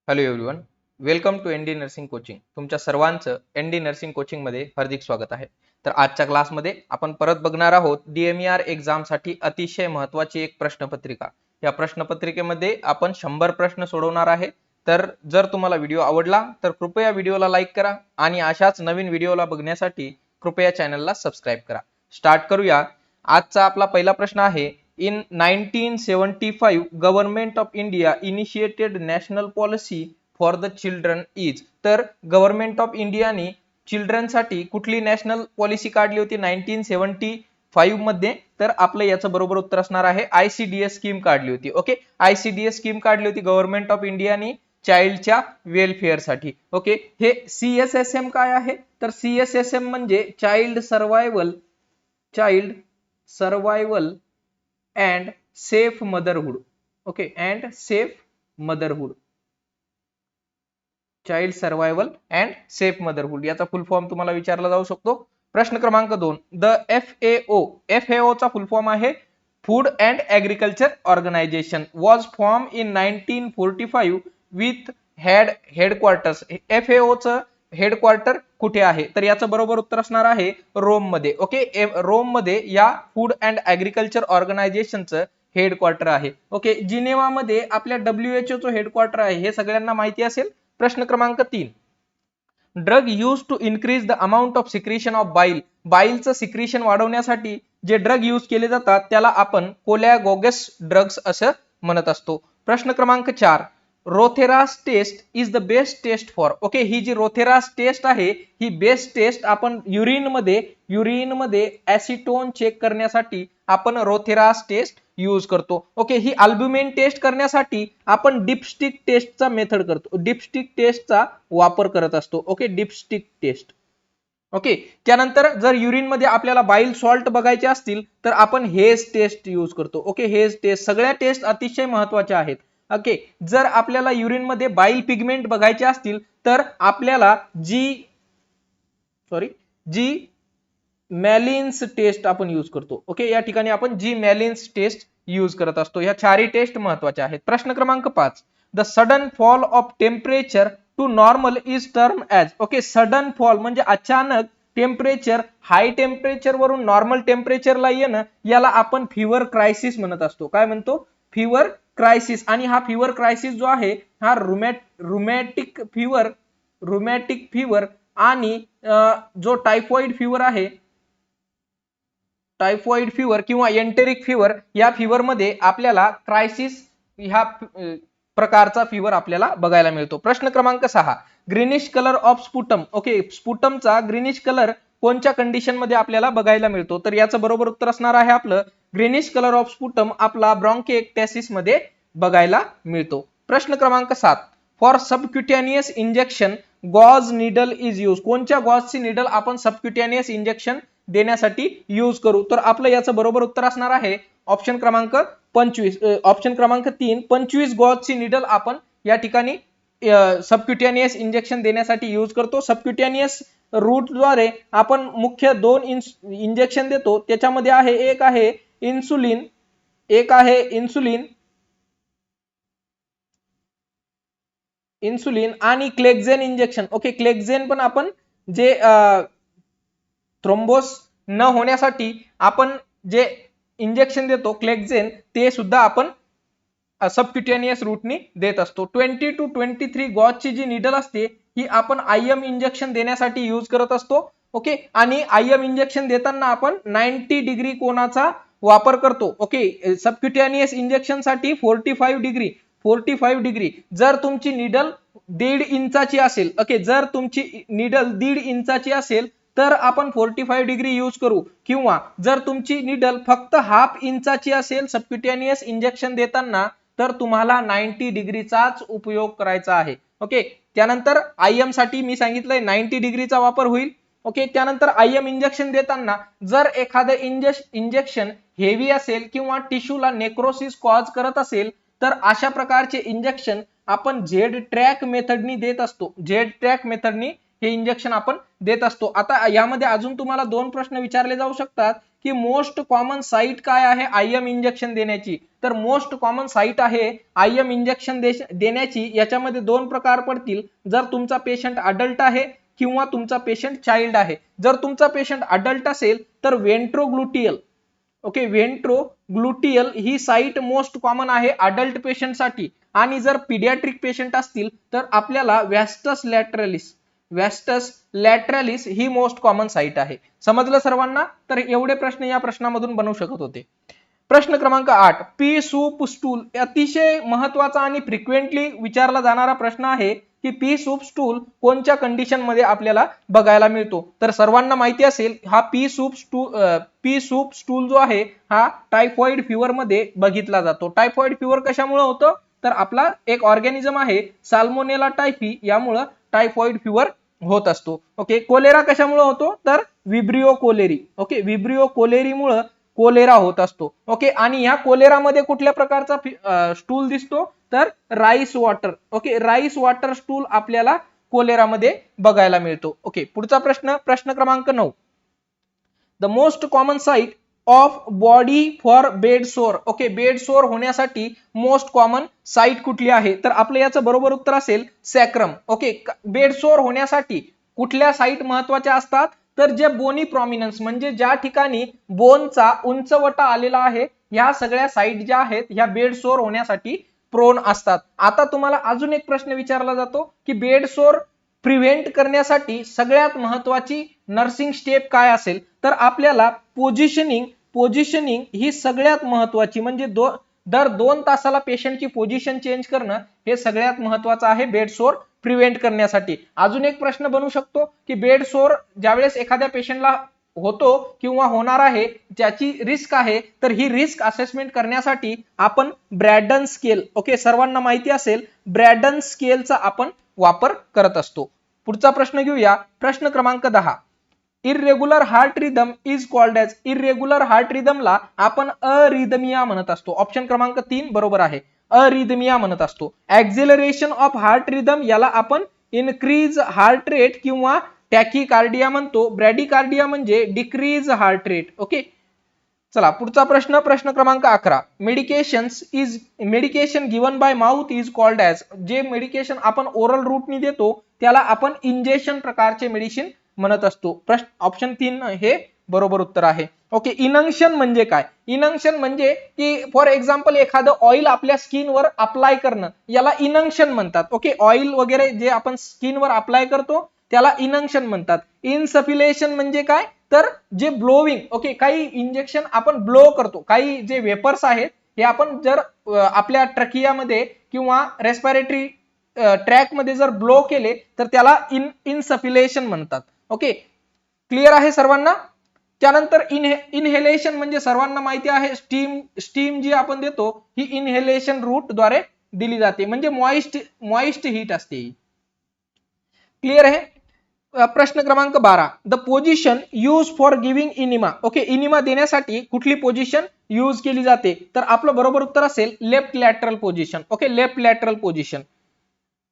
Hello everyone, welcome to ND nursing coaching. तुमच्या सर्वांचं ND nursing coaching मध्ये हार्दिक स्वागत आहे. तर आजच्या क्लासमध्ये आपण परत बघणार आहोत डीएमईआर एक्झाम साठी अतिशय महत्त्वाची एक प्रश्नपत्रिका. या प्रश्नपत्रिकेमध्ये आपण 100 प्रश्न सोडवणार आहे. तर जर तुम्हाला व्हिडिओ आवडला तर कृपया व्हिडिओला लाईक करा आणि अशाच नवीन व्हिडिओला बघण्यासाठी कृपया चॅनलला सबस्क्राईब करा. स्टार्ट करूया. आजचा आपला पहिला प्रश्न आहे. In 1975, Government of India initiated national policy for the children is. तर गव्हर्नमेंट ऑफ इंडियाने चिल्ड्रन साठी कुठली नॅशनल पॉलिसी काढली होती 1975 मध्ये? तर आपलं याचं बरोबर उत्तर असणार आहे आयसीडीएस स्कीम काढली होती. ओके, आयसीडीएस स्कीम काढली होती गव्हर्नमेंट ऑफ इंडियाने चाइल्डच्या वेलफेअर साठी. ओके, हे सीएसएसएम काय आहे? तर सीएसएसएम म्हणजे child survival and safe motherhood. okay, and safe motherhood, child survival and safe motherhood याचा फुल फॉर्म तुम्हाला विचारला जाऊ शकतो. प्रश्न क्रमांक 2. द एफएओ चा फुल फॉर्म आहे food and agriculture organization was form in 1945 with headquarters. FAO च हेडक्वार्टर कुठे आहे? तर याचं बरोबर उत्तर असणार आहे रोम मध्ये. ओके, रोम मध्ये या फूड अँड ऍग्रिकल्चर ऑर्गनायझेशनचं हेडक्वार्टर आहे. ओके, जिनेवा मध्ये आपल्या WHO चं हेडक्वार्टर आहे, हे सगळ्यांना माहिती असेल. प्रश्न क्रमांक 3. Drug use to increase the amount of secretion of bile. बाईलचं सिक्रिशन वाढवण्यासाठी जे ड्रग यूज केले जातात त्याला आपण कोलॅगोगस ड्रग्स असं म्हणत असतो. प्रश्न क्रमांक 4. Rothera's test is the best test for. Okay, ही जी रोथेरास टेस्ट आहे ही बेस्ट टेस्ट आपण युरिन मध्ये ऍसिटोन चेक करण्यासाठी आपण रोथेरास टेस्ट यूज करतो. ओके, ही अल्ब्युमिन टेस्ट करण्यासाठी आपण डिपस्टिक टेस्टचा मेथड करतो, डिपस्टिक टेस्टचा वापर करत असतो. Okay, dipstick taste. ओके, त्यानंतर जर युरिन मध्ये आपल्याला बाईल सॉल्ट बघायचे असतील तर आपण हेज टेस्ट यूज करतो. Okay, Hay's test. सगळ्या टेस्ट अतिशय महत्वाच्या आहेत. ओके, जर आपल्याला युरिन मध्ये बाईल पिगमेंट बघायचे असतील तर आपल्याला जी मॅलिन्स टेस्ट आपण यूज करतो. ओके, या ठिकाणी आपण जी मॅलिन्स टेस्ट यूज करत असतो. ह्या चारही टेस्ट महत्वाच्या आहेत. प्रश्न क्रमांक 5. The sudden fall of temperature to normal is term as. Okay, sudden fall म्हणजे अचानक टेम्परेचर हाय टेम्परेचर वरून नॉर्मल टेम्परेचरला येणं याला आपण फीवर क्रायसिस म्हणत असतो. काय म्हणतो? Fever crisis. आणि हा फीवर क्रायसिस जो आहे हा रुमॅटिक फीवर आणि जो टायफॉइड फीवर आहे, टायफॉइड फीवर किंवा एंटेरिक फीवर, या फीवर मध्ये आपल्याला क्रायसिस ह्या प्रकारचा फीवर आपल्याला बघायला मिळतो. प्रश्न क्रमांक 6. Greenish colour of sputum. Okay, स्पुटमचा ग्रीनिश कलर कोणत्या कंडिशन मध्ये आपल्याला बघायला मिळतो? तर याचं बरोबर उत्तर असणार आहे आपलं ग्रीनिश कलर ऑफ स्पुटम आपला ब्रॉन्किएक्टॅसिस मध्ये बघायला मिळतो. प्रश्न क्रमांक 7. For subcutaneous injection gauge needle is use. कोणत्या गॉजची निडल आपण सबक्युटेनियस इंजेक्शन देण्यासाठी यूज करू? तर आपलं याचं बरोबर उत्तर असणार आहे ऑप्शन क्रमांक 25. ऑप्शन क्रमांक 3. 25 गॉजची निडल आपण या ठिकाणी सबक्युटेनियस इंजेक्शन देण्यासाठी यूज करतो. सबक्युटेनियस रूट द्वारे आपण मुख्य 2 इंजेक्शन देतो. त्याच्यामध्ये आहे एक आहे इन्सुलिन आणि क्लेक्झेन इंजेक्शन. ओके, क्लेक्झेन पण आपण जे थ्रोम्बोस न होण्यासाठी आपण जे इंजेक्शन देतो क्लेक्झेन, ते सुद्धा आपण सबक्युटेनियस रूटनी देत असतो. 20 to 23 गॉजची जी निडल असते ही आपण आयएम इंजेक्शन देण्यासाठी यूज करत असतो. ओके, आणि आयएम इंजेक्शन देताना आपण 90 डिग्री कोनाचा वापर करतो. ओके, सबक्युटेनियस इंजेक्शन साठी 45 डिग्री. जर तुमची निडल 1.5 इंचाची असेल, ओके, जर तुमची निडल 1.5 इंचाची असेल तर आपण 45 डिग्री यूज करू, किंवा जर तुमची निडल फक्त 1/2 इंचाची असेल सबक्युटेनियस इंजेक्शन देताना तर तुम्हाला 90 डिग्रीचाच उपयोग करायचा आहे. ओके, त्यानंतर आयएम साठी मी सांगितलंय 90 डिग्रीचा वापर होईल. ओके, त्यानंतर आयएम इंजेक्शन देताना जर एखादं इंजेक्शन हेवी असेल किंवा टिश्यूला नेक्रोसिस कॉज करत असेल तर अशा प्रकारचे इंजेक्शन आपण झेड ट्रॅक मेथडनी देत असतो. झेड ट्रॅक मेथडनी हे इंजेक्शन आपण देत असतो. आता यामध्ये अजून तुम्हाला 2 प्रश्न विचारले जाऊ शकतात की मोस्ट कॉमन साईट काय आहे आयएम इंजेक्शन देण्याची, तर मोस्ट कॉमन साईट आहे आयएम इंजेक्शन देण्याची याच्यामध्ये दोन प्रकार पडतील, जर तुमचा पेशंट अडल्ट आहे किंवा तुमचा पेशंट चाइल्ड आहे. जर तुमचा पेशंट अडल्ट असेल तर वेंट्रोग्लुटियल, ओके, वेंट्रोग्लुटियल ही साईट मोस्ट कॉमन आहे अडल्ट पेशंट साठी. आणि जर पीडियाट्रिक पेशंट असतील तर आपल्याला व्हॅस्टस लॅटरलिस ही मोस्ट कॉमन साईट आहे. समजलं सर्वांना? तर एवढे प्रश्न या प्रश्नामधून बनवू शकत होते. प्रश्न क्रमांक 8, पी सूप स्टूल, अतिशय महत्वाचा आणि फ्रिक्वेंटली विचारला जाणारा प्रश्न आहे की पी सूप स्टूल कोणत्या कंडिशन मध्ये आपल्याला बघायला मिळतो. तर सर्वांना माहिती असेल हा पी सूप स्टूल जो आहे हा टायफॉइड फीवर मध्ये बघितला जातो. टायफॉइड फीवर कशामुळे होतं, तर आपला एक ऑर्गॅनिझम आहे साल्मोनेला टायफी, यामुळे टायफॉइड फीवर होत असतो. ओके, कोलेरा कशामुळे होतो, तर vibrio cholerae, okay, vibrio cholerae मुळे कोलेरा होत असतो. ओके, आणि या कोलेरामध्ये कुठल्या प्रकारचा स्टूल दिसतो, तर rice water, okay, rice water stool आपल्याला कोलेरामध्ये बघायला मिळतो. ओके, पुढचा प्रश्न क्रमांक 9, the most common site of body for bed सोर, ओके, बेड सोर होण्यासाठी मोस्ट कॉमन साईट कुठली आहे, तर आपलं याचं बरोबर उत्तर असेल सॅक्रम. ओके, बेड सोर होण्यासाठी कुठल्या साईट महत्वाच्या असतात, तर जे बोनी प्रॉमिनन्स म्हणजे ज्या ठिकाणी बोनचा उंचवटा आलेला आहे, ह्या सगळ्या साईट ज्या आहेत ह्या बेड सोर होण्यासाठी प्रोन असतात. आता तुम्हाला अजून एक प्रश्न विचारला जातो की बेड सोर प्रिव्हेंट करण्यासाठी सगळ्यात महत्वाची नर्सिंग स्टेप काय असेल, तर आपल्याला पोझिशनिंग ही सगळ्यात महत्वाची, म्हणजे दर 2 तासाला पेशंटची पोझिशन चेंज करणं हे सगळ्यात महत्वाचं आहे बेड सोर प्रिव्हेंट करण्यासाठी. अजून एक प्रश्न बनू शकतो की बेड सोर ज्यावेळेस एखाद्या पेशंटला होतो किंवा होणार आहे, ज्याची रिस्क आहे, तर ही रिस्क असेसमेंट करण्यासाठी आपण ब्रॅडन स्केल, ओके, सर्वांना माहिती असेल ब्रॅडन स्केलचा आपण वापर करत असतो. पुढचा प्रश्न घेऊया, प्रश्न क्रमांक 10, irregular heart rhythm is called as, irregular heart रिदमला आपण अरिदमिया म्हणत असतो. ऑप्शन क्रमांक 3 बरोबर आहे, अरिदमिया म्हणत असतो. ऍक्झेलरेशन ऑफ हार्ट रिदम याला आपण इनक्रीज हार्ट रेट किंवा टॅकीकार्डिया म्हणतो. ब्रॅडिकार्डिया म्हणजे डिक्रीज हार्ट रेट. ओके, चला पुढचा प्रश्न क्रमांक 11, medication given by mouth is called as, जे मेडिकेशन आपण ओरल रूटनी देतो त्याला आपण इंजेक्शन प्रकारचे मेडिसिन म्हणत असतो. ऑप्शन 3 हे बरोबर उत्तर आहे. ओके, इनंक्शन म्हणजे काय, इनंक्शन म्हणजे की फॉर एक्झाम्पल एखादं ऑइल आपल्या स्किनवर अप्लाय करणं याला इनंक्शन म्हणतात. ओके, ऑइल वगैरे जे आपण स्किनवर अप्लाय करतो त्याला इनंक्शन म्हणतात. इनसफिलेशन म्हणजे काय, तर जे ब्लोविंग, ओके, काही इंजेक्शन आपण ब्लो करतो, काही जे वेपर्स आहेत हे आपण जर आपल्या ट्रकियामध्ये किंवा रेस्पिरेटरी ट्रॅक मध्ये जर ब्लो केले तर त्याला इनसफिलेशन म्हणतात. ओके, क्लिअर आहे सर्वांना? त्यानंतर इनहेलेशन म्हणजे सर्वांना माहिती आहे स्टीम जी आपण देतो ही इनहेलेशन रूट द्वारे दिली जाते, म्हणजे मॉइस्ट हीट असते. क्लिअर आहे? प्रश्न क्रमांक 12, the position use for giving enema, okay, enema देण्यासाठी कुठली पोझिशन यूज केली जाते, तर आपलं बरोबर उत्तर असेल left lateral position. Okay, left lateral position.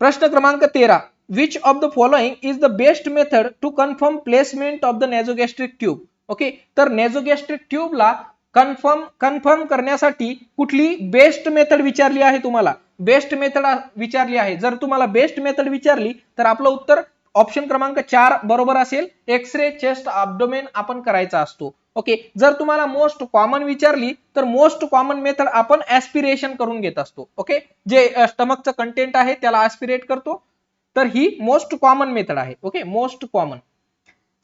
प्रश्न क्रमांक 13, which of the following is the best method to confirm placement of the nasogastric tube, okay, तर नेझोगॅस्ट्रिक ट्यूबला कन्फर्म करण्यासाठी कुठली बेस्ट मेथड विचारली आहे, तुम्हाला बेस्ट मेथड विचारली आहे. जर तुम्हाला बेस्ट मेथड विचारली तर आपलं उत्तर ऑप्शन क्रमांक 4 बरोबर असेल, एक्सरे चेस्ट अब्डोमेन आपण करायचा असतो. ओके, जर तुम्हाला मोस्ट कॉमन विचारली तर मोस्ट कॉमन मेथड आपण ऍस्पिरेशन करून घेत असतो. ओके, जे स्टमकचं कंटेंट आहे त्याला ऍस्पिरेट करतो, तर ही मोस्ट कॉमन मेथड आहे. Okay, most common.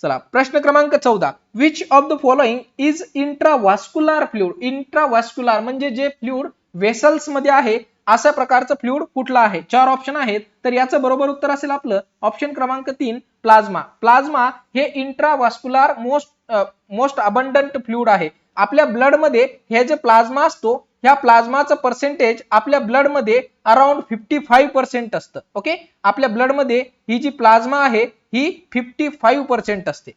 चला प्रश्न क्रमांक 14, which of the following is intravascular fluid, intravascular म्हणजे जे फ्लुइड वेसल्स मध्ये आहे अशा प्रकारचं फ्लुइड कुठलं आहे. 4 ऑप्शन आहेत, तर याचं बरोबर उत्तर असेल आपलं ऑप्शन क्रमांक 3 प्लाझ्मा. प्लाझ्मा हे इंट्राव्हास्क्युलर मोस्ट अबंडंट फ्लुइड आहे. आपल्या ब्लड मध्ये हे जे प्लाझ्मा असतो ह्या प्लाझ्माचं पर्सेंटेज आपल्या ब्लड मध्ये अराउंड 55% असतं. ओके, आपल्या ब्लड मध्ये ही जी प्लाझ्मा आहे ही 55% असते.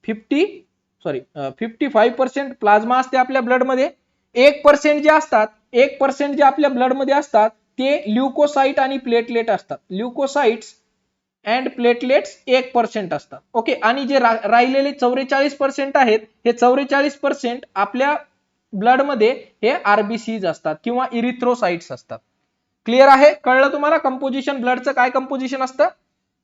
55% प्लाझ्मा असते आपल्या ब्लड मध्ये. 1% जे असतात, 1% जे आपल्या ब्लड मध्ये असतात ते ल्युकोसाइट आणि प्लेटलेट असतात. ल्युकोसाइट्स अँड प्लेटलेट्स 1% असतात. ओके, आणि जे राहिलेले 44% आहेत, हे 44% आपल्या ब्लड मध्ये हे आरबीसीज असतात किंवा इरिथ्रोसाइट्स असतात. क्लिअर आहे? कळलं तुम्हाला कंपोजिशन ब्लडचं काय कंपोजिशन असतं.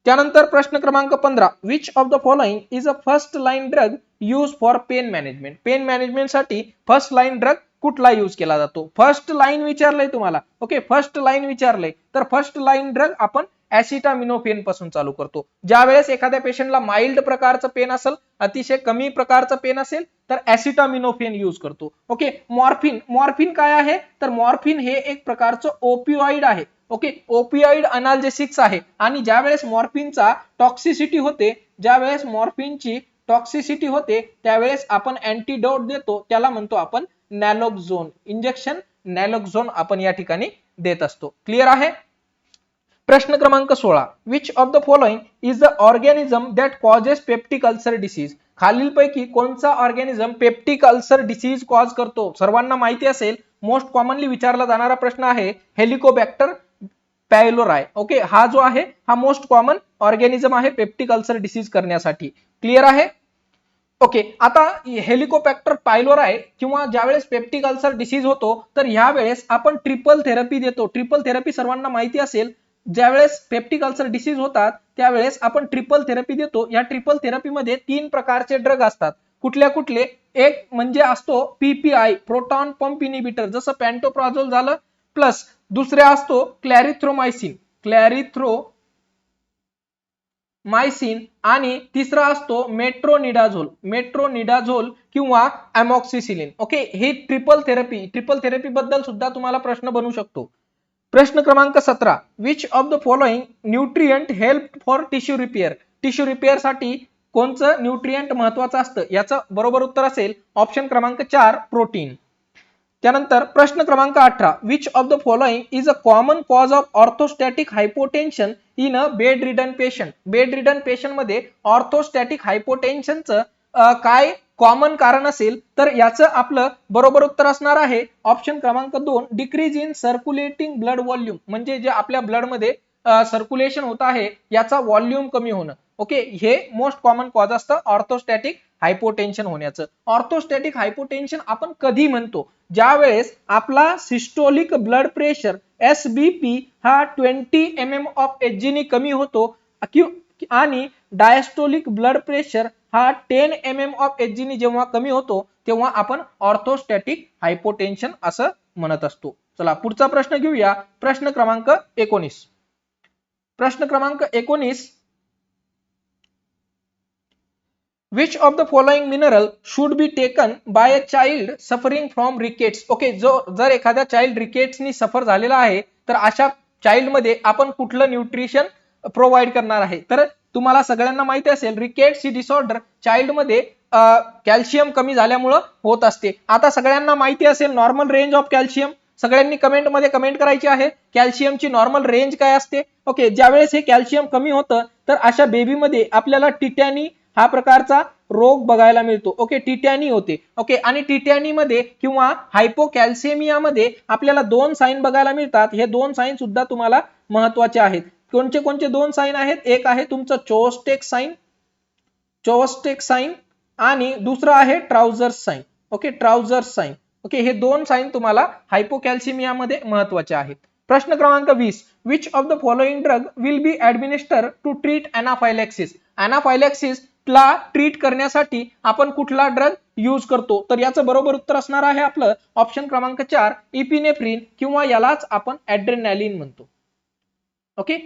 त्यानंतर प्रश्न क्रमांक 15, which of the following is a first line drug use for pen management. Pen management साठी फर्स्ट लाईन ड्रग कुठला यूज केला जातो. फर्स्ट लाईन विचारलंय तुम्हाला. ओके, फर्स्ट लाईन विचारलंय तर फर्स्ट लाईन ड्रग आपण ऍसिटामिनोफेन पासून चालू करतो. ज्या वेळेस एखाद्या पेशंटला माइल्ड प्रकारचं पेन असेल, अतिशय कमी प्रकारचं पेन असेल तर ऍसिटामिनोफेन यूज करतो. Okay, morphine. मॉर्फिन काय आहे तर मॉर्फिन हे एक प्रकारचं ओपिओइड आहे. ओके, ओपिओइड अनाल्जेसिक्स आहे आणि ज्या वेळेस मॉर्फिनचा टॉक्सिसिटी होते, ज्या वेळेस मॉर्फिनची टॉक्सिसिटी होते त्यावेळेस आपण अँटीडोट देतो, त्याला म्हणतो आपण नॅलोक्झोन. इंजेक्शन नॅलोक्झोन आपण या ठिकाणी देत असतो. क्लिअर आहे? प्रश्न क्रमांक 16, which of the following is the organism that causes peptic ulcer disease. खालीलपैकी कोणचा organism peptic ulcer disease cause करतो. सर्वांना माहिती असेल, मोस्ट कॉमनली विचारला जाणारा प्रश्न आहे हेलिकोबॅक्टर पायलोराय. ओके, हा जो आहे हा मोस्ट कॉमन ऑर्गॅनिझम आहे पेप्टिक अल्सर डिसीज करण्यासाठी. क्लिअर आहे? ओके, आता हेलिकोबॅक्टर पायलोराय किंवा ज्यावेळेस पेप्टिक अल्सर डिसीज होतो तर ह्या वेळेस आपण ट्रिपल थेरपी देतो. ट्रिपल थेरपी सर्वांना माहिती असेल, ज्यावेळेस पेप्टिक अल्सर डिसीज होतात त्यावेळेस आपण ट्रिपल थेरपी देतो. या ट्रिपल थेरपीमध्ये 3 प्रकारचे ड्रग असतात. कुठल्या कुठले? एक म्हणजे असतो पीपीआय, प्रोटॉन पंप इनिबिटर, जसं पॅन्टोप्राझोल झालं, प्लस दुसरा असतो क्लॅरिथ्रोमायसिन, आणि तिसरा असतो मेट्रोनिडाझोल, किंवा अमॉक्सिसिलिन. ओके, ही ट्रिपल थेरपी बद्दल सुद्धा तुम्हाला प्रश्न बनू शकतो. प्रश्न क्रमांक 17, which of the following nutrient help for tissue repair. Tissue repair साठी कोणचं न्यूट्रिएंट महत्वाचं असतं. याचं बरोबर उत्तर असेल ऑप्शन क्रमांक 4, प्रोटीन. त्यानंतर प्रश्न क्रमांक 18, which of the following is a common cause of orthostatic hypotension in a bedridden patient. Bedridden patient मध्ये ऑर्थोस्टॅटिक हायपोटेन्शनचं काय कॉमन कारण असेल तर याचं आपलं बरोबर उत्तर असणार आहे ऑप्शन क्रमांक 2, decrease in circulating blood volume. म्हणजे जे आपल्या ब्लड मध्ये सर्क्युलेशन होत आहे याचा व्हॉल्यूम कमी होणं. ओके, हे मोस्ट कॉमन कॉज असतं ऑर्थोस्टॅटिक हायपोटेन्शन होण्याचं. ऑर्थोस्टॅटिक हायपोटेन्शन आपण कधी म्हणतो? ज्या वेळेस आपला सिस्टोलिक ब्लड प्रेशर एसबीपी हा 20 mm ऑफ एचजी कमी होतो आणि डायस्टोलिक ब्लड प्रेशर हा 10 mm ऑफ एचजी जेव्हा कमी होतो तेव्हा आपण ऑर्थोस्टॅटिक हायपोटेन्शन असं म्हणत असतो. चला पुढचा प्रश्न घेऊया. प्रश्न क्रमांक 19. प्रश्न क्रमांक 19, which of the following mineral should be taken by a child suffering from rickets. Okay, जर एखाद्या चाइल्ड रिकेट्स नी सफर झालेला आहे तर अशा चाइल्ड मध्ये आपण कुठलं न्यूट्रिशन प्रोव्हाइड करणार आहे. तर तुम्हाला सगळ्यांना माहिती असेल रिकेट्स ही डिसऑर्डर चाइल्ड मध्ये कॅल्शियम कमी झाल्यामुळे होत असते. आता सगळ्यांना माहिती असेल नॉर्मल रेंज ऑफ कॅल्शियम. सगळ्यांनी कमेंट मध्ये कमेंट करायची आहे कॅल्शियमची नॉर्मल रेंज काय असते. ओके, ज्यावेळेस हे कॅल्शियम कमी होतं तर अशा बेबीमध्ये आपल्याला टिटॅनी हा प्रकारचा रोग बघायला मिळतो. ओके, टिटॅनी होते. ओके, आणि टिटॅनी मध्ये किंवा हायपोकॅल्सिमिया मध्ये आपल्याला 2 साइन बघायला मिळतात. हे 2 साइन सुद्धा तुम्हाला महत्वाचे आहेत. कोणते कोणते 2 साइन आहेत? एक आहे तुमचं चोस्टेक साइन आणि दुसरा आहे Trousseau's sign. Okay, Trousseau's sign. Okay, हे 2 साइन तुम्हाला हायपोकॅल्सिमिया मध्ये महत्वाचे आहेत. प्रश्न क्रमांक 20, which of the following drug will be administer to treat anaphylaxis. Anaphylaxis ला ट्रीट करण्यासाठी आपण कुठला ड्रग यूज करतो? तर याचं बरोबर उत्तर असणार आहे आपलं ऑप्शन क्रमांक 4, इपिनेफ्रिन किंवा यालाच आपण ॲड्रेनालिन म्हणतो. ओके,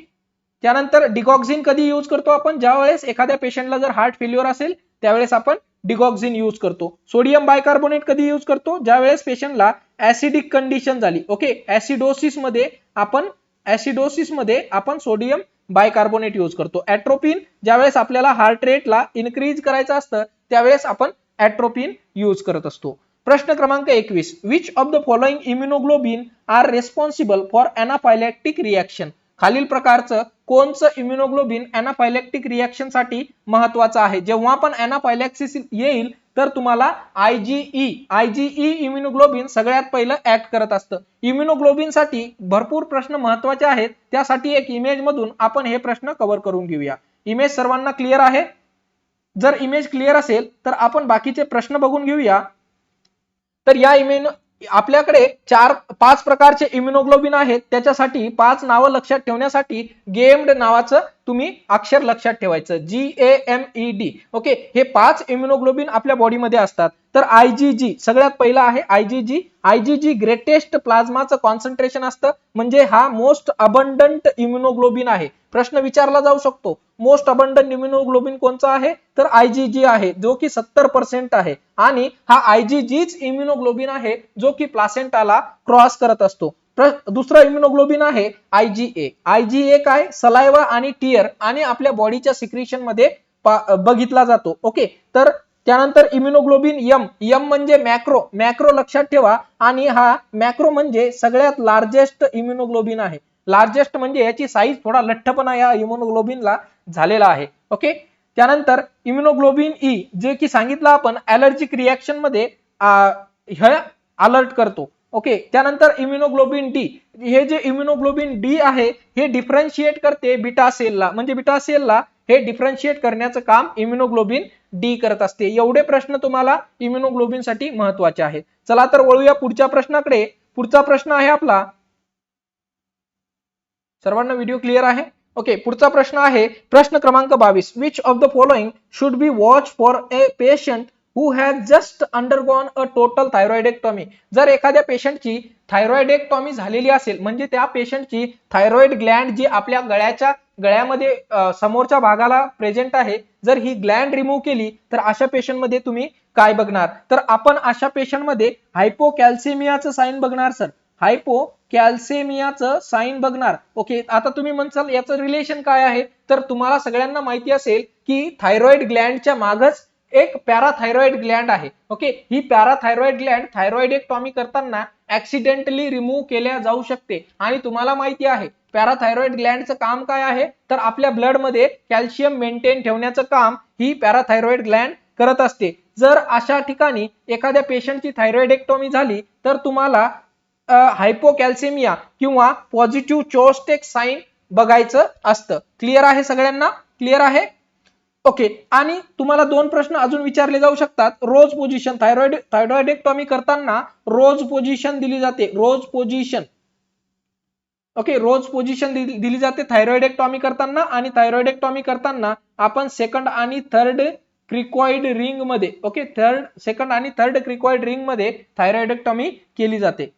त्यानंतर डिगॉक्झिन कधी यूज करतो आपण? ज्यावेळेस एखाद्या पेशंटला जर हार्ट फेल्युअर असेल त्यावेळेस आपण डिगॉक्झिन यूज करतो. सोडियम बायकार्बोनेट कधी यूज करतो? ज्यावेळेस पेशंटला ऍसिडिक कंडिशन झाली. ओके, ऍसिडोसिस मध्ये आपण सोडियम बायकार्बोनेट यूज करतो. ॲट्रोपिन ज्यावेळेस आपल्याला हार्ट रेटला इन्क्रीज करायचं असतं त्यावेळेस आपण ॲट्रोपिन यूज करत असतो. प्रश्न क्रमांक 21, which of the following immunoglobin are responsible for anaphylactic reaction. खालील प्रकारचं कोणचं इम्युनोग्लोबिन एनाफायलॅक्टिक रिएक्शन साठी महत्वाचं आहे? जेव्हा पण एनाफायलॅक्सिस येईल तर तुम्हाला आयजीई इम्युनोग्लोबिन सगळ्यात पहिलं ऍक्ट करत असतं. इम्युनोग्लोबिन साठी भरपूर प्रश्न महत्वाचे आहेत, त्यासाठी एक इमेज मधून आपण हे प्रश्न कव्हर करून घेऊया. इमेज सर्वांना क्लिअर आहे? जर इमेज क्लिअर असेल तर आपण बाकीचे प्रश्न बघून घेऊया. तर या आपल्याकडे 5 प्रकारचे इम्युनोग्लोबिन आहेत, त्याच्यासाठी 5 नावं लक्षात ठेवण्यासाठी गेम्ड नावाचं तुम्ही अक्षर लक्षात ठेवायचं, GAMED. ओके, हे 5 इम्युनोग्लोबिन आपल्या बॉडीमध्ये असतात. तर आयजीजी सगळ्यात पहिला आहे आयजीजी ग्रेटेस्ट प्लाझ्माचं कॉन्सन्ट्रेशन असतं, म्हणजे हा मोस्ट अबंडंट इम्युनोग्लोबिन आहे. प्रश्न विचारला जाऊ शकतो मोस्ट अबंडंट इम्युनोग्लोबिन कोणचा आहे, तर आयजीजी आहे, जो की 70% आहे. आणि हा आयजीजीच इम्युनोग्लोबिन आहे जो की प्लासेंटाला क्रॉस करत असतो. दुसरा इम्युनोग्लोबिन आहे आयजीए काय, सलायवा आणि टियर आणि आपल्या बॉडीच्या सिक्रिशन मध्ये बघितला जातो. ओके, तर त्यानंतर इम्युनोग्लोबिन एम म्हणजे मॅक्रो लक्षात ठेवा, आणि हा मॅक्रो म्हणजे सगळ्यात लार्जेस्ट इम्युनोग्लोबिन आहे. लार्जेस्ट म्हणजे याची साईज थोडा लठ्ठपणा या इम्युनोग्लोबिनला झालेला आहे. ओके, त्यानंतर इम्युनोग्लोबिन ई जे की सांगितलं आपण ॲलर्जिक रिॲक्शन मध्ये हे अलर्ट करतो. ओके, त्यानंतर इम्युनोग्लोबिन डी, हे जे इम्युनोग्लोबिन डी आहे हे डिफरन्शिएट करते बीटा सेलला, म्हणजे बीटा सेलला हे डिफरन्शिएट करण्याचं काम इम्युनोग्लोबिन डी करत असते. एवढे प्रश्न तुम्हाला इम्युनोग्लोबिन साठी महत्वाचे आहेत. चला तर वळूया पुढच्या प्रश्नाकडे. पुढचा प्रश्न आहे आपला, सर्वांना व्हिडिओ क्लिअर आहे? ओके, पुढचा प्रश्न आहे प्रश्न क्रमांक 22. Which of the following should be watch for a patient who has just undergone a total thyroidectomy. जर एखाद्या पेशंटची थायरॉइडेक्टॉमी झालेली असेल, म्हणजे त्या पेशंटची थायरॉइड ग्लँड जी आपल्या गळ्यामध्ये समोरच्या भागाला प्रेझेंट आहे, जर ही ग्लँड रिमूव्ह केली तर अशा पेशंट मध्ये तुम्ही काय बघणार, तर आपण अशा पेशंट मध्ये हायपोकॅल्सेमियाचं साइन बघणार. सर, हायपोकॅल्सेमियाचं साइन बघणार. ओके, आता तुम्ही म्हणसाल याचं रिलेशन काय आहे, तर तुम्हाला सगळ्यांना माहिती असेल की थायरॉइड ग्लँडच्या मागच एक पॅराथायरॉइड ग्लँड आहे. ओके, ही पॅराथायरॉइड ग्लँड थायरॉइडेक्टॉमी करताना ऍक्सिडेंटली रिमूव्ह केल्या जाऊ शकते. आणि तुम्हाला माहिती आहे पॅराथायरॉइड ग्लँडचं काम काय आहे, तर आपल्या ब्लड मध्ये कॅल्शियम मेंटेन ठेवण्याचं काम ही पॅराथायरॉइड ग्लँड करत असते. जर अशा ठिकाणी एखाद्या पेशंटची थायरॉइडेक्टॉमी झाली तर तुम्हाला हायपोकॅल्सेमिया किंवा पॉझिटिव्ह चोस्टेक साइन बघायचं असतं. क्लिअर आहे सगळ्यांना? क्लिअर आहे? ओके, आणि तुम्हाला 2 प्रश्न अजून विचारले जाऊ शकतात. रोज पोझिशन, थायरॉइडेक्टॉमी करताना रोज पोझिशन दिली जाते, रोज पोझिशन. ओके, रोज पोझिशन दिली जाते थायरॉइडेक्टॉमी करताना, आणि थायरॉइडेक्टॉमी करताना आपण सेकंड आणि थर्ड क्रिकॉइड रिंग मध्ये, ओके, सेकंड आणि थर्ड क्रिकॉइड रिंग मध्ये थायरॉइडेक्टॉमी केली जाते.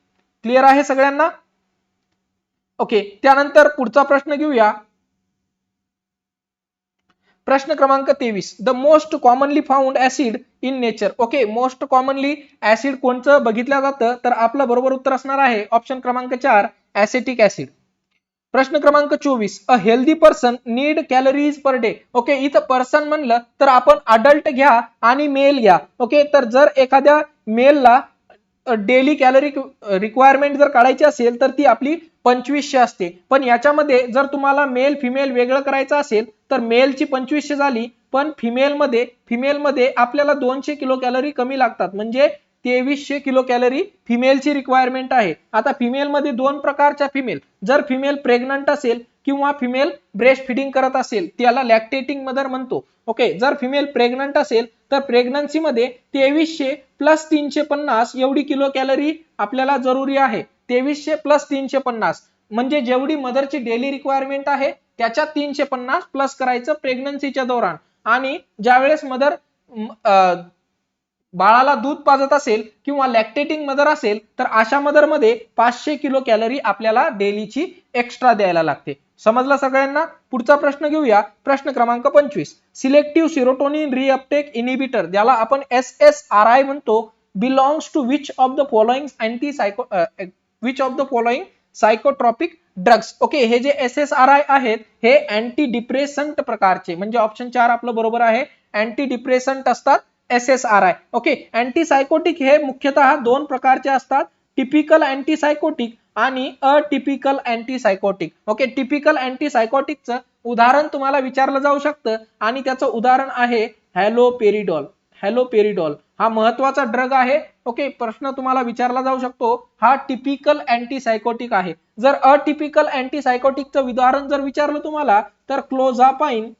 क्लिअर आहे सगळ्यांना? ओके, त्यानंतर पुढचा प्रश्न घेऊया. प्रश्न क्रमांक 23. The most commonly found acid in nature. Okay, most commonly acid कोणतं बघितलं जातं, तर आपलं बरोबर उत्तर असणार आहे ऑप्शन क्रमांक 4 ऍसिटिक ऍसिड. प्रश्न क्रमांक 24. A healthy person need calories per day. Okay, इथं पर्सन म्हणलं तर आपण अडल्ट घ्या आणि मेल घ्या. ओके, तर जर एखाद्या मेलला डेली कॅलरी रिक्वायरमेंट जर काढायची असेल तर ती आपली 2500 असते. पण याच्यामध्ये जर तुम्हाला मेल फिमेल वेगळं करायचं असेल तर मेलची 2500 झाली, पण फिमेलमध्ये आपल्याला 200 किलो कॅलरी कमी लागतात, म्हणजे 2300 किलो कॅलरी फिमेलची रिक्वायरमेंट आहे. आता फिमेलमध्ये 2 प्रकारच्या फिमेल, जर फिमेल प्रेग्नंट असेल किंवा फिमेल ब्रेस्ट फिडिंग करत असेल त्याला लॅक्टेटिंग मदर म्हणतो. ओके, जर फिमेल प्रेग्नंट असेल तर प्रेग्नन्सी मध्ये 2300 प्लस 350 एवढी किलो कॅलरी आपल्याला जरुरी आहे. 2300 प्लस 350 म्हणजे जेवढी मदरची डेली रिक्वायरमेंट आहे त्याच्या 350 प्लस करायचं प्रेग्नन्सीच्या दौरान. आणि ज्यावेळेस मदर बाळाला दूध पाजत असेल किंवा लॅक्टेटिंग मदर असेल तर अशा मदर मध्ये 500 किलो कॅलरी आपल्याला डेलीची एक्स्ट्रा द्यायला लागते. समजलं सगळ्यांना? पुढचा प्रश्न घेऊया. प्रश्न क्रमांक 25. सिलेक्टिव्ह सेरोटोनिन रिअपटेक इनिबिटर, ज्याला आपण SSRI म्हणतो, belongs to which of the following psychotropic drugs. Okay, हे जे SSRI आहेत हे अँटी डिप्रेसंट प्रकारचे, म्हणजे ऑप्शन 4 आपलं बरोबर आहे, अँटी डिप्रेसंट असतात SSRI. ओके, अँटीसायकोटिक हे मुख्यतः 2 प्रकारचे असतात, टिपिकल अँटीसायकोटिक आणि अटिपिकल अँटीसायकोटिक. ओके, टिपिकल अँटीसायकोटिकचं उदाहरण तुम्हाला विचारलं जाऊ शकतं आणि त्याचं उदाहरण आहे हॅलोपेरिडॉल. हॅलोपेरिडॉल हा महत्वाचा ड्रग आहे. ओके, प्रश्न तुम्हाला विचारला जाऊ शकतो, हा टिपिकल अँटीसायकोटिक आहे. जर अटिपिकल अँटीसायकोटिकचं उदाहरण जर विचारलं तुम्हाला तर क्लोझापाइन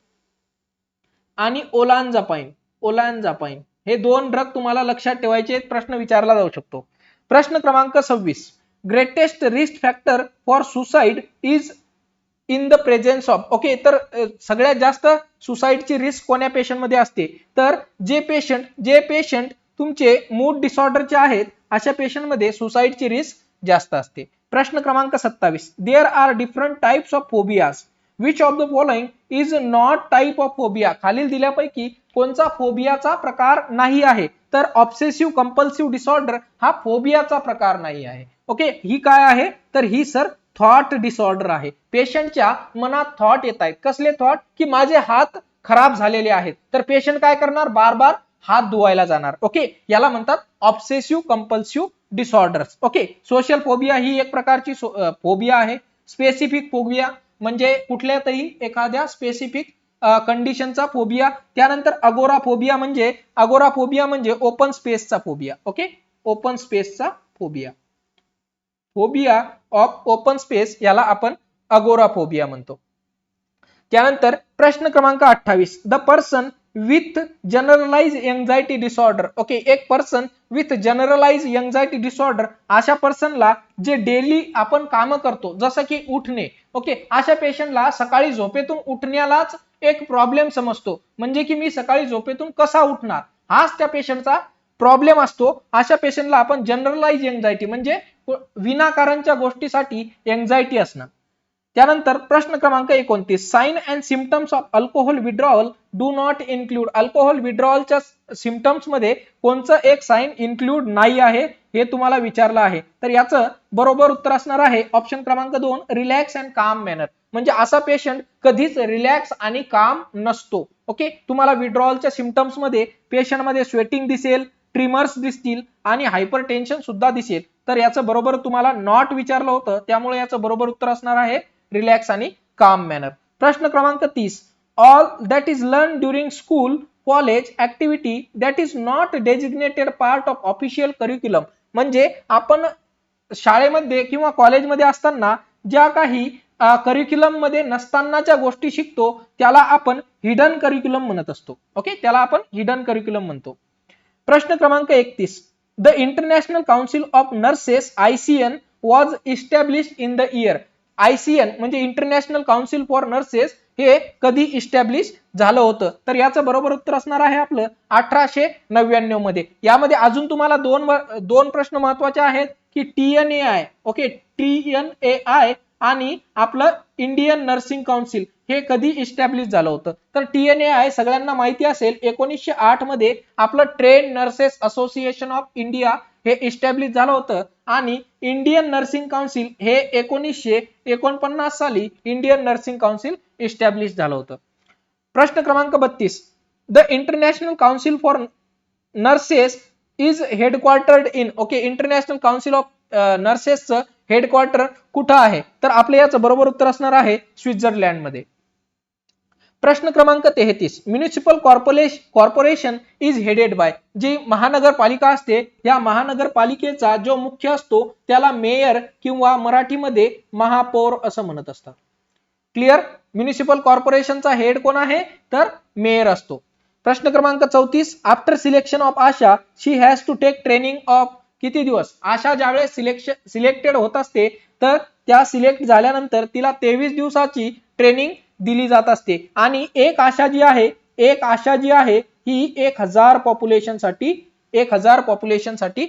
आणि ओलानजापाइन हे दोन ड्रग तुम्हाला लक्षात ठेवायचे, प्रश्न विचारला जाऊ शकतो. प्रश्न क्रमांक 26, greatest risk factor for suicide is in the presence of. Okay, तर सगळ्यात जास्त सुसाइडची रिस्क कोण्या पेशंट मध्ये असते, तर जे पेशंट तुमचे मूड डिसऑर्डरचे आहेत अशा पेशंट मध्ये सुसाइडची रिस्क जास्त असते. प्रश्न क्रमांक 27, there are different types of phobias, which of the following is not type of phobia. खालील दिल्यापैकी कोणता फोबियाचा प्रकार नाही आहे, तर ऑब्सेसिव्ह कंपल्सिव्ह डिसऑर्डर हा फोबियाचा प्रकार नाही आहे. ओके, ही काय आहे, तर ही सर थॉट डिसऑर्डर आहे. पेशंटच्या मनात थॉट येत आहेत. कसले थॉट, की माझे हात खराब झालेले आहेत, तर पेशंट काय करणार, बार बार हात धुवायला जाणार. ओके, याला म्हणतात obsessive compulsive disorders. Okay, social phobia ही एक प्रकारची फोबिया आहे. स्पेसिफिक फोबिया म्हणजे कुठल्या तरी एखाद्या स्पेसिफिक कंडिशनचा फोबिया. त्यानंतर अगोराफोबिया म्हणजे ओपन स्पेसचा फोबिया. ओके, ओपन स्पेसचा फोबिया ऑफ ओपन स्पेस याला आपण अगोराफोबिया म्हणतो. त्यानंतर प्रश्न क्रमांक 28, the person with generalize anxiety disorder. Okay, एक person with generalize anxiety disorder अशा पर्सनला जे डेली आपण काम करतो जसं की उठणे. ओके, अशा पेशंटला सकाळी झोपेतून उठण्यालाच एक प्रॉब्लेम समजतो, म्हणजे की मी सकाळी झोपेतून कसा उठणार, हाच त्या पेशंटचा प्रॉब्लेम असतो. अशा पेशंटला आपण जनरलाइज एंजाइटी म्हणजे विनाकारणच्या गोष्टीसाठी एंजाइटी असणं. त्यानंतर प्रश्न क्रमांक 29, sign and symptoms of alcohol withdrawal do not include. Alcohol विड्रॉवलच्या सिम्पटम्स मध्ये कोणतं एक साइन इन्क्लूड नाही आहे हे तुम्हाला विचारलं आहे, तर याचं बरोबर उत्तर असणार आहे ऑप्शन क्रमांक 2, रिलॅक्स अँड काम मॅनर. म्हणजे असा पेशंट कधीच रिलॅक्स आणि काम नसतो. ओके, तुम्हाला विड्रॉवलच्या सिम्पटम्स मध्ये पेशंट मध्ये स्वेटिंग दिसेल, ट्रिमर्स दिसतील आणि हायपर टेन्शन सुद्धा दिसेल, तर याचं बरोबर तुम्हाला नॉट विचारलं होतं, त्यामुळे याचं बरोबर उत्तर असणार आहे रिलॅक्स आणि काम मॅनर. प्रश्न क्रमांक 30, all that is learn during school college activity that is not designated part of official curriculum. म्हणजे आपण शाळेमध्ये किंवा कॉलेजमध्ये असताना ज्या काही करिक्युलम मध्ये नसतानाच्या गोष्टी शिकतो त्याला आपण हिडन करिक्युलम म्हणत असतो. ओके, त्याला आपण हिडन करिक्युलम म्हणतो. प्रश्न क्रमांक 31, the international council of nurses ICN was established in the year. ICN म्हणजे इंटरनॅशनल काउन्सिल फॉर नर्सेस हे कधी इस्टॅब्लिश झालं होतं, तर याचं बरोबर उत्तर असणार आहे आपलं 1899 मध्ये. यामध्ये अजून तुम्हाला दोन प्रश्न महत्वाचे आहेत की TNAI. ओके, TNAI आणि आपलं इंडियन नर्सिंग काउन्सिल हे कधी इस्टॅब्लिश झालं होतं, तर TNAI सगळ्यांना माहिती असेल 1908 मध्ये आपलं train nurses association of India हे इस्टॅब्लिश झालं होतं आणि इंडियन नर्सिंग काउन्सिल हे 1949 साली इंडियन नर्सिंग काउन्सिल इस्टॅब्लिश झालं होतं. प्रश्न क्रमांक 32, the international council for nurses is headquartered in. Okay, international council of नर्सेसचं हेडक्वार्टर कुठं आहे, तर आपल्या याचं बरोबर उत्तर असणार आहे स्वित्झर्लंड मध्ये. प्रश्न क्रमांक 33, municipal corporation is headed by. जी महानगरपालिका असते या महानगरपालिकेचा जो मुख्य असतो त्याला मेयर किंवा मराठीमध्ये महापौर असं म्हणत असतात. क्लिअर, म्युनिसिपल कॉर्पोरेशनचा हेड कोण आहे, तर मेयर असतो. प्रश्न क्रमांक 34, after selection of ASHA she has to take training of किती दिवस. आशा ज्यावेळेस सिलेक्टेड होत असते तर त्या सिलेक्ट झाल्यानंतर तिला 23 दिवसाची ट्रेनिंग दिली जात असते आणि एक आशा जी आहे ही 1000 पॉप्युलेशन साठी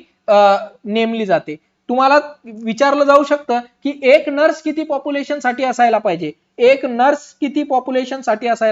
नेमली जाते. तुम्हाला विचारलं जाऊ शकतं की एक नर्स किती पॉप्युलेशन साठी असायला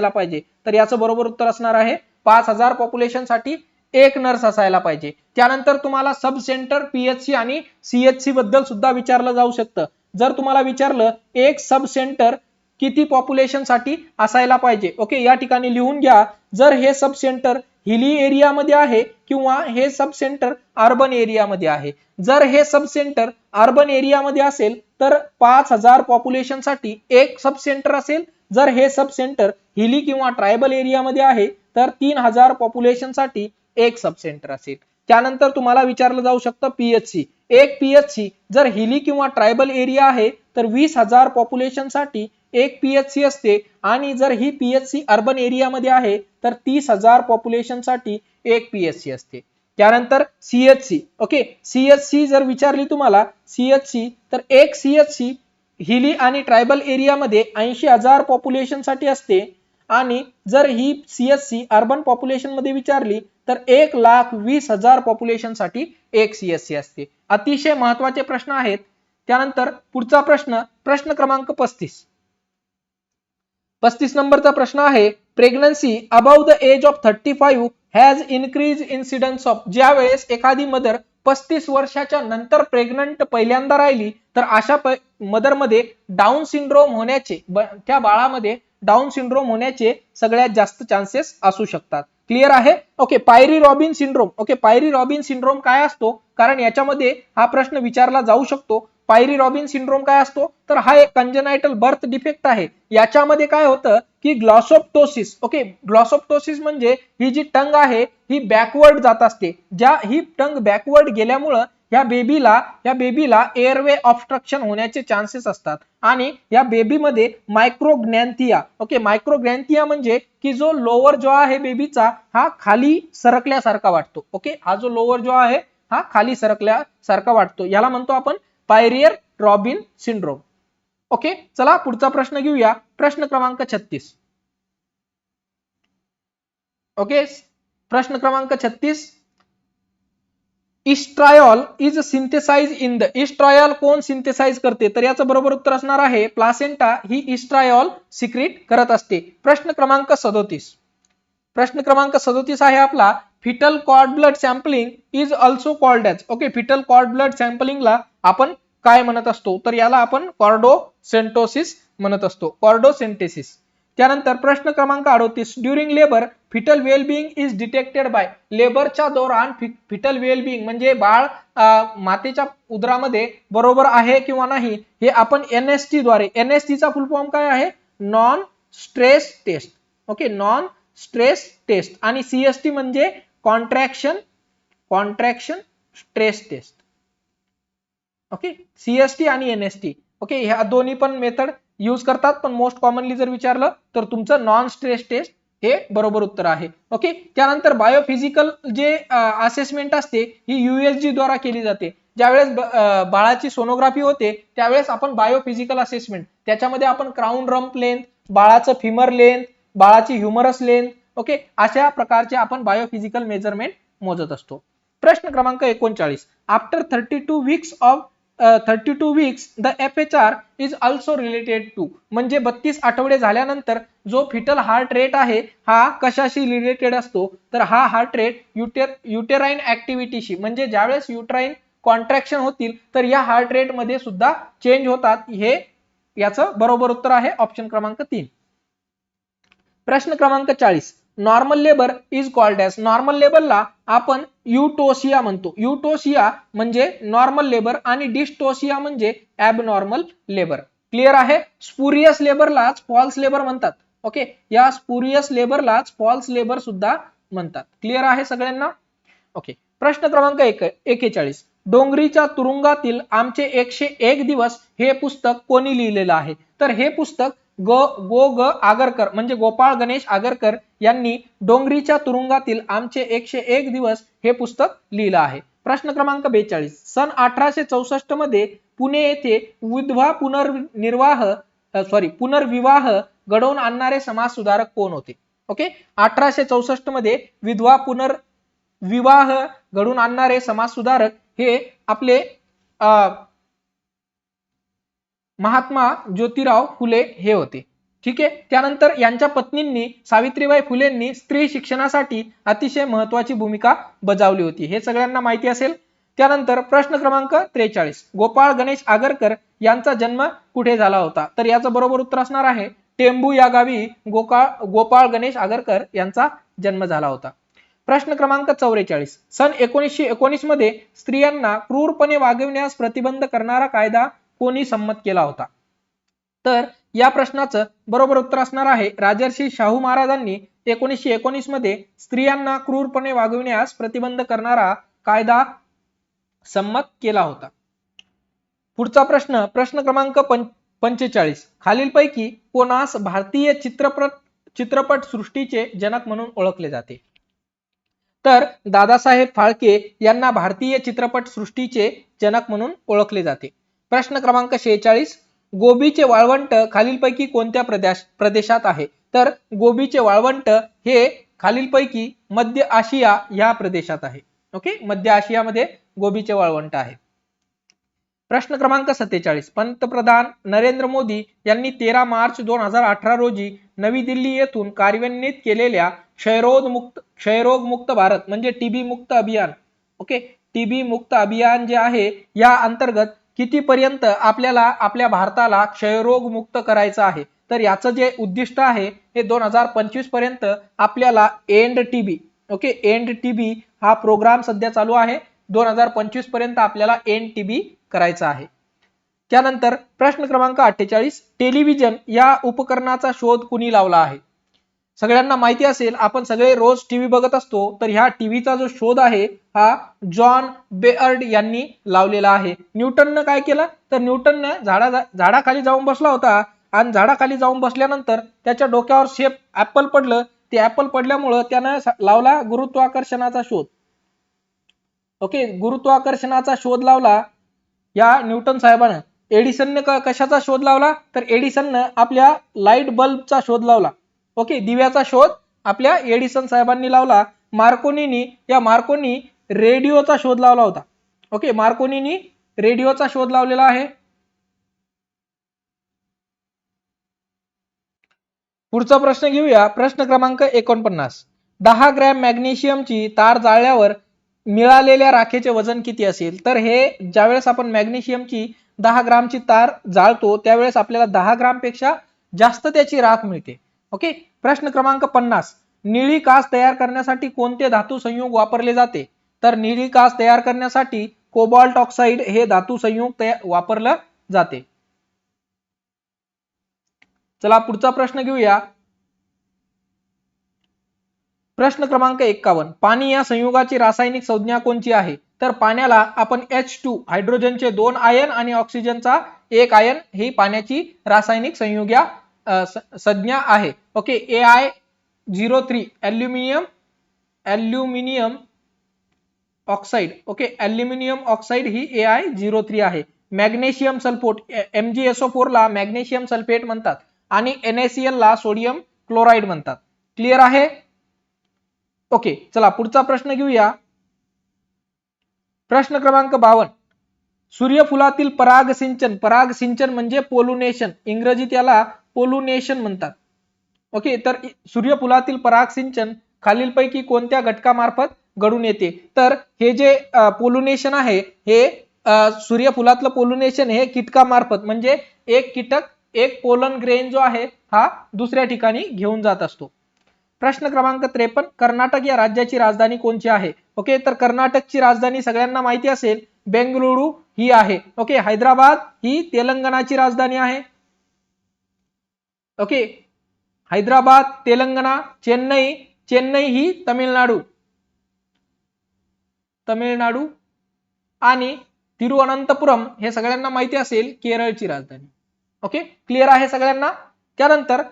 पाहिजे, तर याचं बरोबर उत्तर असणार आहे 5000 पॉप्युलेशन साठी एक नर्स असायला पाहिजे. त्यानंतर तुम्हाला सब सेंटर PHC आणि CHC बद्दल सुद्धा विचारलं जाऊ शकतं. जर तुम्हाला विचारलं एक सब सेंटर किती पॉप्युलेशन साठी असायला पाहिजे, ओके, या ठिकाणी लिहून घ्या. जर हे सब सेंटर हिली एरियामध्ये आहे किंवा हे सब सेंटर अर्बन एरियामध्ये आहे. जर हे सब सेंटर अर्बन एरियामध्ये असेल तर 5000 पॉप्युलेशन साठी एक सब सेंटर असेल. जर हे सब सेंटर हिली किंवा ट्रायबल एरियामध्ये आहे तर 3000 पॉप्युलेशन साठी एक सब सेंटर असेल. त्यानंतर तुम्हाला विचारलं जाऊ शकतं पीएचसी. एक पीएचसी जर हिली किंवा ट्रायबल एरिया आहे तर 20,000 पॉप्युलेशन साठी एक पीएचसी असते, आणि जर ही पीएचसी अर्बन एरिया मध्ये आहे तर 30,000 पॉप्युलेशन साठी एक पीएचसी असते. त्यानंतर सीएचसी. ओके, सीएचसी जर विचारली तुम्हाला सीएचसी तर एक सीएचसी हिली आणि ट्रायबल एरिया मध्ये 80,000 पॉप्युलेशन साठी असते, आणि जर ही सीएचसी अर्बन पॉप्युलेशन मध्ये विचारली तर 1,20,000 पॉप्युलेशन साठी एक सीएचसी असते. अतिशय महत्वाचे प्रश्न आहेत. त्यानंतर पुढचा प्रश्न, प्रश्न क्रमांक 35 नंबरचा प्रश्न आहे, pregnancy above the age of 35 has increase incidence of. ज्या वेळेस एखादी मदर 35 वर्षाच्या नंतर प्रेग्नंट पहिल्यांदा राहिली तर अशा मदर मध्ये डाऊन सिंड्रोम होण्याचे, त्या बाळामध्ये डाऊन सिंड्रोम होण्याचे सगळ्यात जास्त चान्सेस असू शकतात. क्लिअर आहे? ओके, पायरी रॉबिन सिंड्रोम. ओके, पायरी रॉबिन सिंड्रोम काय असतो, कारण याच्यामध्ये हा प्रश्न विचारला जाऊ शकतो. पायरी रॉबिन सिंड्रोम काय असतो, तर हा एक कंजेनायटल बर्थ डिफेक्ट आहे. याच्यामध्ये काय होतं की ग्लॉसोप्टोसिस. ओके, ग्लॉसोप्टोसिस म्हणजे ही जी टंग आहे ही बॅकवर्ड जात असते. ज्या ही टंग बॅकवर्ड गेल्यामुळं या बेबीला एअरवे ऑब्स्ट्रक्शन होण्याचे चान्सेस असतात, आणि या बेबीमध्ये मायक्रोग्नॅन्थिया. ओके, मायक्रोग्नॅन्थिया म्हणजे की जो लोअर जो आहे बेबीचा हा खाली सरकल्यासारखा वाटतो. ओके, हा जो लोअर जो आहे हा खाली सरकल्यासारखा वाटतो, याला म्हणतो आपण पायरियर रॉबिन सिंड्रोम. ओके, चला पुढचा प्रश्न घेऊया. प्रश्न क्रमांक 36. ओके, प्रश्न क्रमांक 36. इस्ट्रायॉल इज सिंथेसाइज इन द. इस्ट्रायॉल कोण सिंथेसाइज करते, तर याचं बरोबर उत्तर असणार आहे प्लासेंटा ही इस्ट्रायॉल सिक्रीट करत असते. प्रश्न क्रमांक 37. प्रश्न क्रमांक 37 आहे आपला, fetal cord blood sampling is also called as. Okay, fetal cord blood सॅम्पलिंगला आपण काय म्हणत असतो, तर याला आपण कॉर्डोसेंटोसिस म्हणत असतो, कॉर्डोसेंटेसिस. त्यानंतर प्रश्न क्रमांक 38. During labour fetal wellbeing is detected by. लेबरच्या दौरान फिटल वेलबिंग म्हणजे बाळ मातेच्या उदरामध्ये बरोबर आहे किंवा नाही हे आपण एनएसटी द्वारे. एनएसटी चा फुल फॉर्म काय आहे, non stress test. Okay, non stress test. आणि सीएसटी म्हणजे contraction stress test. Okay, CST आणि एनएसटी. ओके, ह्या दोन्ही पण मेथड यूज करतात, पण मोस्ट कॉमनली जर विचारलं तर तुमचं नॉन स्ट्रेस टेस्ट हे बरोबर उत्तर आहे. ओके, त्यानंतर बायोफिजिकल जे असेसमेंट असते ही यूएसजी द्वारा केली जाते. ज्यावेळेस बाळाची सोनोग्राफी होते त्यावेळेस आपण बायोफिजिकल असेसमेंट, त्याच्यामध्ये आपण क्राऊन रम्प लेंथ, बाळाचं फिमर लेंथ, बाळाची ह्युमरस लेंथ, ओके, अशा प्रकारचे आपण बायोफिजिकल मेजरमेंट मोजत असतो. प्रश्न क्रमांक 39. After 32 weeks of 32 weeks the FHR is also related to. म्हणजे 32 आठवडे झाल्यानंतर जो फिटल हार्ट रेट आहे हा कशाशी रिलेटेड असतो, तर हा हार्ट रेट युटेराइन ऍक्टिव्हिटीशी, म्हणजे ज्यावेळेस युट्राइन कॉन्ट्रॅक्शन होतील तर या हार्ट रेट मध्ये सुद्धा चेंज होतात. हे याचं बरोबर उत्तर आहे ऑप्शन क्रमांक 3. प्रश्न क्रमांक 40. Normal labour is called as. Normal लेबरला आपण युटोसिया म्हणतो. युटोसिया म्हणजे नॉर्मल लेबर आणि डिस्टोसिया म्हणजे ऍबनॉर्मल लेबर. क्लिअर आहे? स्पुरियस लेबरलाच फॉल्स लेबर म्हणतात. ओके, या स्पुरियस लेबरलाच फॉल्स लेबर सुद्धा म्हणतात. क्लिअर आहे सगळ्यांना? ओके, प्रश्न क्रमांक 41. डोंगरीच्या तुरुंगातील आमचे 101 दिवस हे पुस्तक कोणी लिहिलेलं आहे, तर हे पुस्तक ग आगरकर म्हणजे गोपाळ गणेश आगरकर यांनी डोंगरीच्या तुरुंगातील आमचे 101 दिवस हे पुस्तक लिहिलं आहे. प्रश्न क्रमांक 42. सन 1864 मध्ये पुणे येथे विधवा पुनर्विवाह घडवून आणणारे समाज सुधारक कोण होते? ओके, 1864 मध्ये विधवा पुनर्विवाह घडवून आणणारे समाज सुधारक हे आपले महात्मा ज्योतिराव फुले हे होते. ठीक आहे. त्यानंतर यांच्या पत्नींनी सावित्रीबाई फुलेंनी स्त्री शिक्षणासाठी अतिशय महत्वाची भूमिका बजावली होती, हे सगळ्यांना माहिती असेल. त्यानंतर प्रश्न क्रमांक 43. गोपाळ गणेश आगरकर यांचा जन्म कुठे झाला होता, तर याचं बरोबर उत्तर असणार आहे टेंबू या गावी गोपाळ गणेश आगरकर यांचा जन्म झाला होता. प्रश्न क्रमांक 44. सन 1919 मध्ये स्त्रियांना क्रूरपणे वागविण्यास प्रतिबंध करणारा कायदा कोणी संमत केला होता, तर या प्रश्नाचं बरोबर उत्तर असणार आहे राजर्षी शाहू महाराजांनी 1919 मध्ये स्त्रियांना क्रूरपणे वागविण्यास प्रतिबंध करणारा कायदा संमत केला होता. पुढचा प्रश्न, प्रश्न क्रमांक 45. खालीलपैकी कोणास भारतीय चित्रपट सृष्टीचे जनक म्हणून ओळखले जाते? तर दादासाहेब फाळके यांना भारतीय चित्रपट सृष्टीचे जनक म्हणून ओळखले जाते. प्रश्न क्रमांक 46. गोबीचे वाळवंट खालीलपैकी कोणत्या प्रदेशात आहे? तर गोबीचे वाळवंट हे खालीलपैकी मध्य आशिया या प्रदेशात आहे. ओके, मध्य आशियामध्ये गोबीचे वाळवंट आहे. प्रश्न क्रमांक 47. पंतप्रधान नरेंद्र मोदी यांनी 13 मार्च 2018 रोजी नवी दिल्ली येथून कार्यान्वित केलेल्या क्षयरोग मुक्त भारत म्हणजे टीबी मुक्त अभियान, ओके, टीबी मुक्त अभियान जे आहे या अंतर्गत किती पर्यंत आपल्याला आपल्या भारताला क्षयरोग मुक्त करायचं आहे? तर याचं जे उद्दिष्ट आहे हे 2025 पर्यंत आपल्याला end TB, okay, end TB हा प्रोग्राम सध्या चालू आहे. 2025 पर्यंत आपल्याला एंड टीबी करायचा आहे. त्यानंतर प्रश्न क्रमांक 48. टेलिव्हिजन या उपकरणाचा शोध कुणी लावला आहे? सगळ्यांना माहिती असेल, आपण सगळे रोज टीव्ही बघत असतो, तर ह्या टीव्हीचा जो शोध आहे हा जॉन बेअर्ड यांनी लावलेला आहे. न्यूटननं काय केलं? तर न्यूटननं झाडाखाली जाऊन बसला होता आणि झाडाखाली जाऊन बसल्यानंतर त्याच्या डोक्यावर शेप ऍपल पडलं. ते ऍपल पडल्यामुळं त्यानं लावला गुरुत्वाकर्षणाचा शोध. ओके, गुरुत्वाकर्षणाचा शोध लावला या न्यूटन साहेबांना. एडिसनने कशाचा शोध लावला? तर एडिसननं आपल्या लाईट बल्बचा शोध लावला. ओके, दिव्याचा शोध आपल्या एडिसन साहेबांनी लावला. मार्कोनी रेडिओचा शोध लावला होता. ओके, मार्कोनीनी रेडिओचा शोध लावलेला आहे. पुढचा प्रश्न घेऊया, प्रश्न क्रमांक 49. 10 ग्रॅम मॅग्नेशियमची तार जाळल्यावर मिळालेल्या राखेचे वजन किती असेल? तर हे ज्यावेळेस आपण मॅग्नेशियमची 10 ग्रामची तार जाळतो त्यावेळेस आपल्याला 10 ग्राम पेक्षा जास्त त्याची राख मिळते. ओके, प्रश्न क्रमांक 50. निळी काच तयार करण्यासाठी कोणते धातू संयुग वापरले जाते? तर निळी काच तयार करण्यासाठी कोबाल्ट ऑक्साईड हे धातू संयुग वापरलं जाते. चला पुढचा प्रश्न घेऊया, प्रश्न क्रमांक 51. पाणी या संयुगाची रासायनिक संज्ञा कोणती आहे? तर पाण्याला आपण H2 हायड्रोजनचे 2 आयन आणि ऑक्सिजनचा 1 आयन ही पाण्याची रासायनिक संज्ञा आहे. Okay, AI03 aluminium oxide. Okay, aluminium oxide ही AI03 आहे. मॅग्नेशियम सल्फेट MgSO4 ला मॅग्नेशियम सल्फेट म्हणतात आणि NaCl ला सोडियम क्लोराईड म्हणतात. क्लिअर आहे? ओके, चला पुढचा प्रश्न घेऊया, प्रश्न क्रमांक 52. सूर्यफुलातील परागसिंचन म्हणजे पोलुनेशन, इंग्रजीत याला पोलुनेशन म्हणतात. ओके, तर सूर्यफुलातील परागसिंचन खालीलपैकी कोणत्या घटकामार्फत घडून येते? तर हे जे पोलुनेशन आहे हे सूर्यफुलातलं पोलुनेशन हे कीटकामार्फत म्हणजे एक कीटक एक पोलन ग्रेन जो आहे हा दुसऱ्या ठिकाणी घेऊन जात असतो. प्रश्न क्रमांक 53. कर्नाटक या राज्याची राजधानी कोणती आहे? ओके, तर कर्नाटकची राजधानी सगळ्यांना माहिती असेल बेंगळुरू ही आहे. ओके, हैदराबाद ही तेलंगणाची राजधानी आहे. ओके, हैदराबाद तेलंगणा. चेन्नई ही तमिळनाडू आणि तिरुअनंतपुरम हे सगळ्यांना माहिती असेल केरळची राजधानी. ओके, क्लिअर आहे सगळ्यांना? त्यानंतर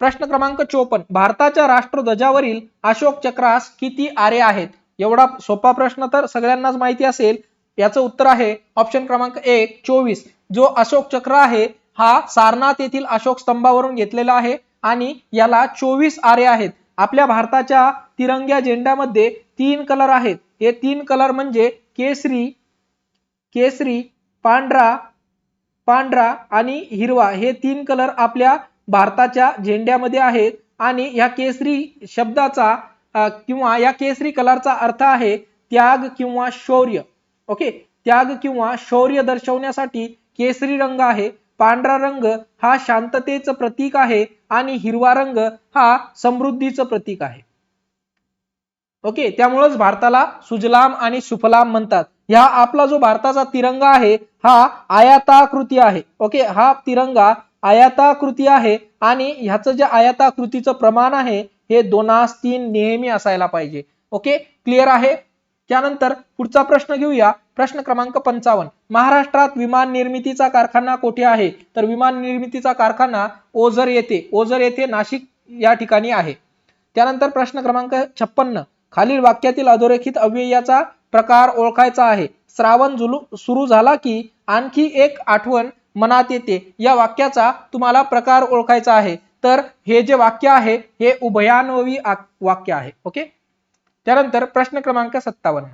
प्रश्न क्रमांक 54. भारताच्या राष्ट्रध्वजावरील अशोक चक्रास किती आरे आहेत? एवढा सोपा प्रश्न तर सगळ्यांनाच माहिती असेल. याचं उत्तर आहे ऑप्शन क्रमांक 1 24. जो अशोक चक्र आहे हा सारनाथ येथील अशोक स्तंभावरून घेतलेला आहे आणि याला 24 आरे आहेत. आपल्या भारताच्या तिरंग्या झेंड्यामध्ये 3 कलर आहेत. हे 3 कलर म्हणजे केसरी, पांढरा आणि हिरवा हे 3 कलर आपल्या भारताच्या झेंड्यामध्ये आहेत आणि या केसरी शब्दाचा किंवा या केसरी कलरचा अर्थ आहे त्याग किंवा शौर्य. ओके, त्याग किंवा शौर्य दर्शवण्यासाठी केसरी रंग आहे. पांढरा रंग हा शांततेचं प्रतीक आहे आणि हिरवा रंग हा समृद्धीचं प्रतीक आहे. ओके, त्यामुळेच भारताला सुजलाम आणि सुफलाम म्हणतात. ह्या आपला जो भारताचा तिरंगा आहे हा आयताकृती आहे. ओके, हा तिरंगा आयताकृती आहे आणि ह्याचं जे आयताकृतीचं प्रमाण आहे हे 2:3 नेहमी असायला पाहिजे. ओके, क्लिअर आहे. त्यानंतर पुढचा प्रश्न घेऊया, प्रश्न क्रमांक 55. महाराष्ट्रात विमान निर्मितीचा कारखाना कुठे आहे? तर विमान निर्मितीचा कारखाना ओझर येथे, ओझर येथे नाशिक या ठिकाणी आहे. त्यानंतर प्रश्न क्रमांक 56. खालील वाक्यातील अधोरेखित अव्ययाचा प्रकार ओळखायचा आहे. श्रावण सुरू झाला की आणखी एक आठवण मनात येते. या वाक्याचा तुम्हाला प्रकार ओळखायचा आहे. तर हे जे वाक्य आहे हे उभयान्वयी वाक्य आहे. ओके. त्यानंतर प्रश्न क्रमांक 57.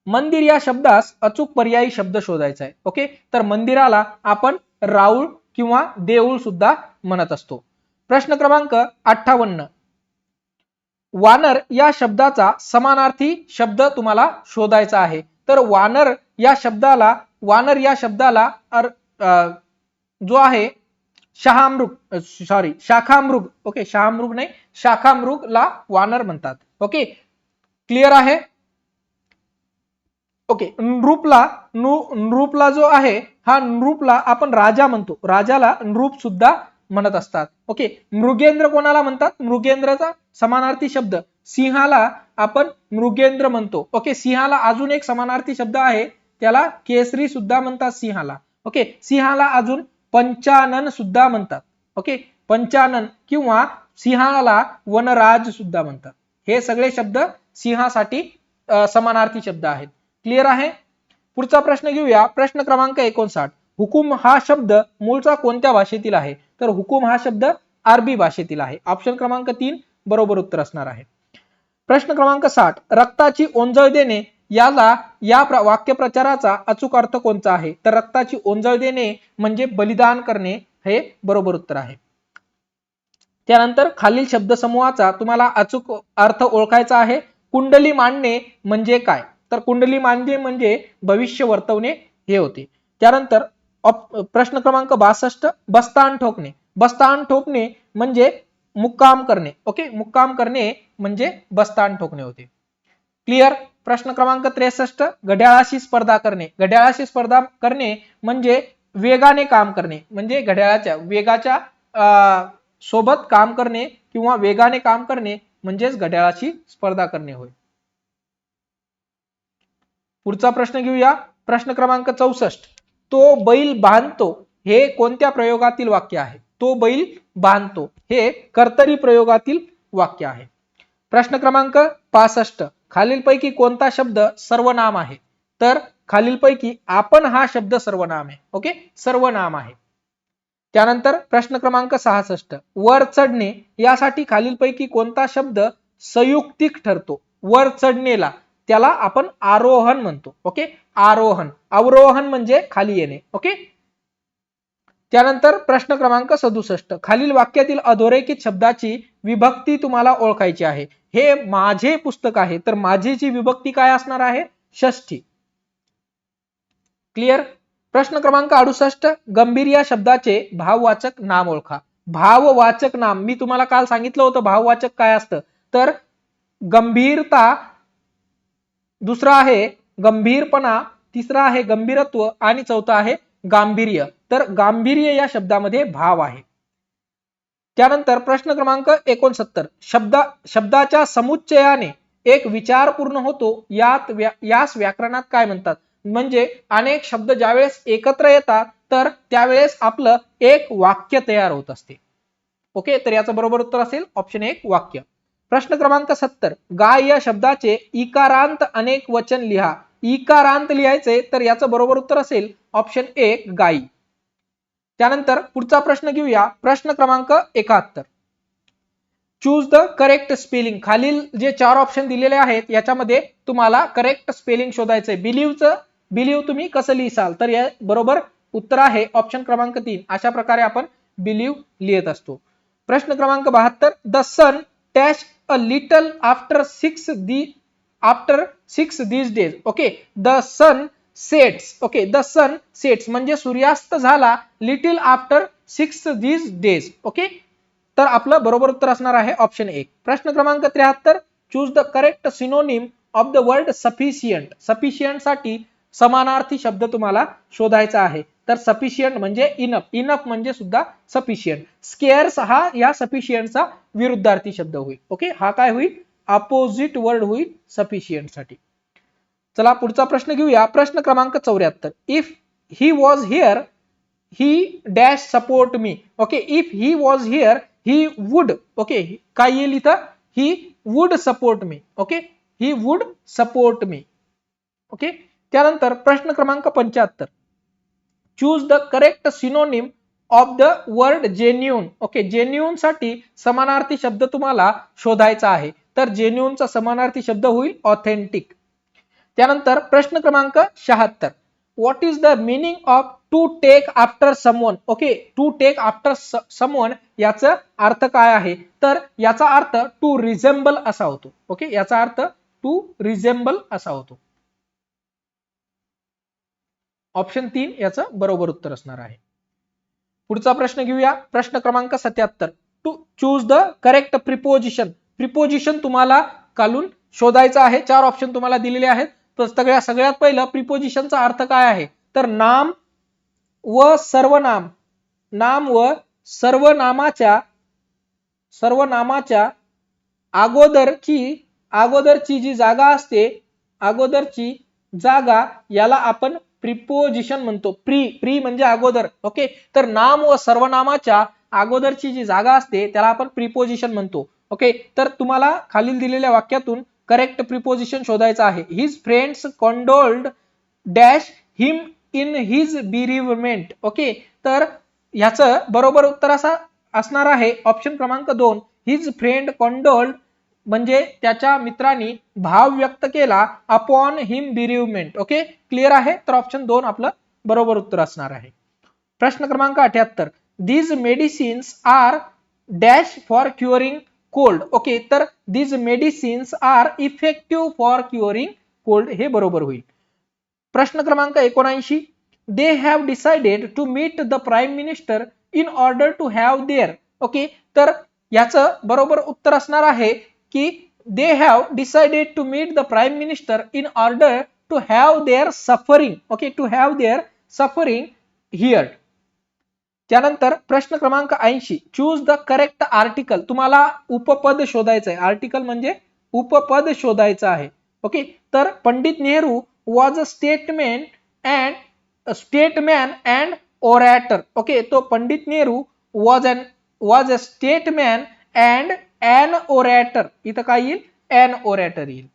मंदिर या शब्दास अचूक पर्यायी शब्द शोधायचा आहे. ओके, तर मंदिराला आपण राऊळ किंवा देऊळ सुद्धा म्हणत असतो. प्रश्न क्रमांक 58. वानर या शब्दाचा समानार्थी शब्द तुम्हाला शोधायचा आहे. तर वानर या शब्दाला जो आहे शाखामृग, ओके, शहामृग नाही, शाखामृगला वानर म्हणतात. ओके, क्लिअर आहे. ओके, नृपला जो आहे हा नृपला आपण राजा म्हणतो, राजाला नृप सुद्धा म्हणत असतात. ओके, मृगेंद्र कोणाला म्हणतात? मृगेंद्रचा समानार्थी शब्द सिंहाला आपण मृगेंद्र म्हणतो. ओके, सिंहाला अजून एक समानार्थी शब्द आहे, त्याला केसरी सुद्धा म्हणतात सिंहाला. ओके, सिंहाला अजून पंचानन सुद्धा म्हणतात. ओके, पंचानन किंवा सिंहाला वनराज सुद्धा म्हणतात. हे सगळे शब्द सिंहासाठी समानार्थी शब्द आहेत. क्लिअर आहे. पुढचा प्रश्न घेऊया, प्रश्न क्रमांक 59. हुकुम हा शब्द मूळचा कोणत्या भाषेतील आहे? तर हुकुम हा शब्द अरबी भाषेतील आहे. ऑप्शन क्रमांक 3 बरोबर उत्तर असणार आहे. प्रश्न क्रमांक 60. रक्ताची ओंजळ देणे याला या वाक्यप्रचाराचा अचूक अर्थ कोणता आहे? तर रक्ताची ओंजळ देणे म्हणजे बलिदान करणे हे बरोबर उत्तर आहे. त्यानंतर खालील शब्दसमूहाचा तुम्हाला अचूक अर्थ ओळखायचा आहे. कुंडली मांडणे म्हणजे काय? तर कुंडली मांडणे म्हणजे भविष्य वर्तवणे हे होते. त्यानंतर प्रश्न क्रमांक 62. बस्तान ठोकणे, बस्तान ठोकणे म्हणजे मुक्काम करणे. ओके, मुक्काम करणे म्हणजे बस्तान ठोकणे होते. क्लिअर. प्रश्न क्रमांक 63. घड्याळाशी स्पर्धा करणे, घड्याळाशी स्पर्धा करणे म्हणजे वेगाने काम करणे, म्हणजे घड्याळाच्या वेगाच्या सोबत काम करणे किंवा वेगाने काम करणे म्हणजेच घड्याळाशी स्पर्धा करणे होय. पुढचा प्रश्न घेऊया, प्रश्न क्रमांक 64. तो बैल बांधतो हे कोणत्या प्रयोगातील वाक्य आहे? तो बैल बांधतो हे कर्तरी प्रयोगातील वाक्य आहे. प्रश्न क्रमांक 65. खालीलपैकी कोणता शब्द सर्वनाम आहे? तर खालीलपैकी आपण हा शब्द सर्वनाम आहे. ओके, सर्वनाम आहे. त्यानंतर प्रश्न क्रमांक 66. वर चढणे यासाठी खालीलपैकी कोणता शब्द संयुक्तिक ठरतो? वर चढणेला त्याला आपण आरोहण म्हणतो. ओके, आरोहण. अवरोहण म्हणजे खाली येणे. ओके. त्यानंतर प्रश्न क्रमांक 67. खालील वाक्यातील अधोरेखित शब्दाची विभक्ती तुम्हाला ओळखायची आहे. हे माझे पुस्तक आहे, तर माझेची विभक्ती काय असणार आहे? षष्ठी. क्लिअर. प्रश्न क्रमांक 68. गंभीर या शब्दाचे भाववाचक नाम ओळखा. भाववाचक नाम मी तुम्हाला काल सांगितलं होतं भाववाचक काय असतं. तर गंभीरता, दुसरा आहे गंभीरपणा, तिसरा आहे गंभीरत्व आणि चौथा आहे गांभीर्य. तर गांभीर्य या शब्दामध्ये भाव आहे. त्यानंतर प्रश्न क्रमांक 69. शब्दाच्या समुच्चयाने एक विचार पूर्ण होतो, यास व्याकरणात काय म्हणतात? म्हणजे अनेक शब्द ज्यावेळेस एकत्र येतात तर त्यावेळेस आपलं एक वाक्य तयार होत असते. ओके, तर याचं बरोबर उत्तर असेल ऑप्शन 1 वाक्य. प्रश्न क्रमांक 70. गाय या शब्दाचे इकारांत अनेक वचन लिहा. इकारांत लिहायचे, तर याचं बरोबर उत्तर असेल ऑप्शन 1 गाई. त्यानंतर पुढचा प्रश्न घेऊया, प्रश्न क्रमांक 71. Choose the correct spelling. खालील जे 4 ऑप्शन दिलेले आहेत याच्यामध्ये तुम्हाला करेक्ट स्पेलिंग शोधायचंय. बिलीव्ह तुम्ही कसं लिहिसाल? तर या बरोबर उत्तर आहे ऑप्शन क्रमांक 3. अशा प्रकारे आपण बिलीव्ह लिहित असतो. प्रश्न क्रमांक 72. The sun dash a little after 6 these days. Okay, the sun sets. Okay, the sun sets म्हणजे सूर्यास्त झाला little after 6 these days. Okay, तर आपलं बरोबर उत्तर असणार आहे ऑप्शन 1. प्रश्न क्रमांक 73. Choose the correct synonym of the word sufficient. Sufficient साठी समानार्थी शब्द तुम्हाला शोधायचा आहे. तर सफिशियंट म्हणजे इनफ, इनफ म्हणजे सुद्धा सफिशियंट. स्केअर्स हा या सफिशियंटचा विरुद्धार्थी शब्द होईल. ओके, हा काय होईल, अपोजिट वर्ड होईल सफिशियंट साठी. चला पुढचा प्रश्न घेऊया. प्रश्न क्रमांक 74. If he was here he dash support me. Okay, if he was here he would. Okay, काय येईल इथं, he would support me. Okay, he would support me. Okay, त्यानंतर प्रश्न क्रमांक 75. Choose the correct synonym of the word genuine. Okay, genuine साठी समानार्थी शब्द तुम्हाला शोधायचा आहे. तर जेन्युनचा समानार्थी शब्द होईल ऑथेंटिक. त्यानंतर प्रश्न क्रमांक 76. What is the meaning of to take after someone. Okay, to take after someone याचा अर्थ काय आहे, तर याचा अर्थ टू रिझेंबल असा होतो. ओके, याचा अर्थ टू रिझेंबल असा होतो. ऑप्शन 3 याचं बरोबर उत्तर असणार आहे. पुढचा प्रश्न घेऊया. प्रश्न क्रमांक 77. To choose the correct preposition. Preposition तुम्हाला खालून शोधायचं आहे. 4 ऑप्शन तुम्हाला दिलेले आहेत. तर सगळ्यात पहिलं प्रिपोजिशनचा अर्थ काय आहे, तर नाम व सर्वनाम, नाम व सर्वनामाच्या अगोदरची जी जागा असते, अगोदरची जागा याला आपण प्रिपोजिशन म्हणतो. प्री म्हणजे अगोदर. ओके, तर नाम व सर्वनामाच्या अगोदरची जी जागा असते त्याला आपण प्रिपोजिशन म्हणतो. ओके, तर तुम्हाला खालील दिलेल्या वाक्यातून करेक्ट प्रिपोजिशन शोधायचं आहे. His friends condoled dash him in his bereavement. Okay, तर ह्याचं बरोबर उत्तर असा असणार आहे ऑप्शन क्रमांक 2. हिज फ्रेंड कॉन्डोल्ड म्हणजे त्याच्या मित्रांनी भाव व्यक्त केला अपॉन हिम बिरीवमेंट. ओके, क्लिअर आहे. तर ऑप्शन 2 आपलं बरोबर उत्तर असणार आहे. प्रश्न क्रमांक 78. These medicines are dash for curing cold. Okay, तर these medicines are effective for curing cold हे बरोबर होईल. प्रश्न क्रमांक 79. They have decided to meet the prime minister in order to have their. Okay, तर याचं बरोबर उत्तर असणार आहे की they have decided to meet the prime minister in order to have their suffering. Okay, to have their suffering hear. त्यानंतर प्रश्न क्रमांक 80. Choose the correct article. तुम्हाला उपपद शोधायचं आहे. आर्टिकल म्हणजे उपपद शोधायचं आहे. ओके, तर Pandit Nehru was a statesman and orator. Okay, तो Pandit Nehru was a statesman and an orator. इथं काय येईल, एन ओरॅटर येईल.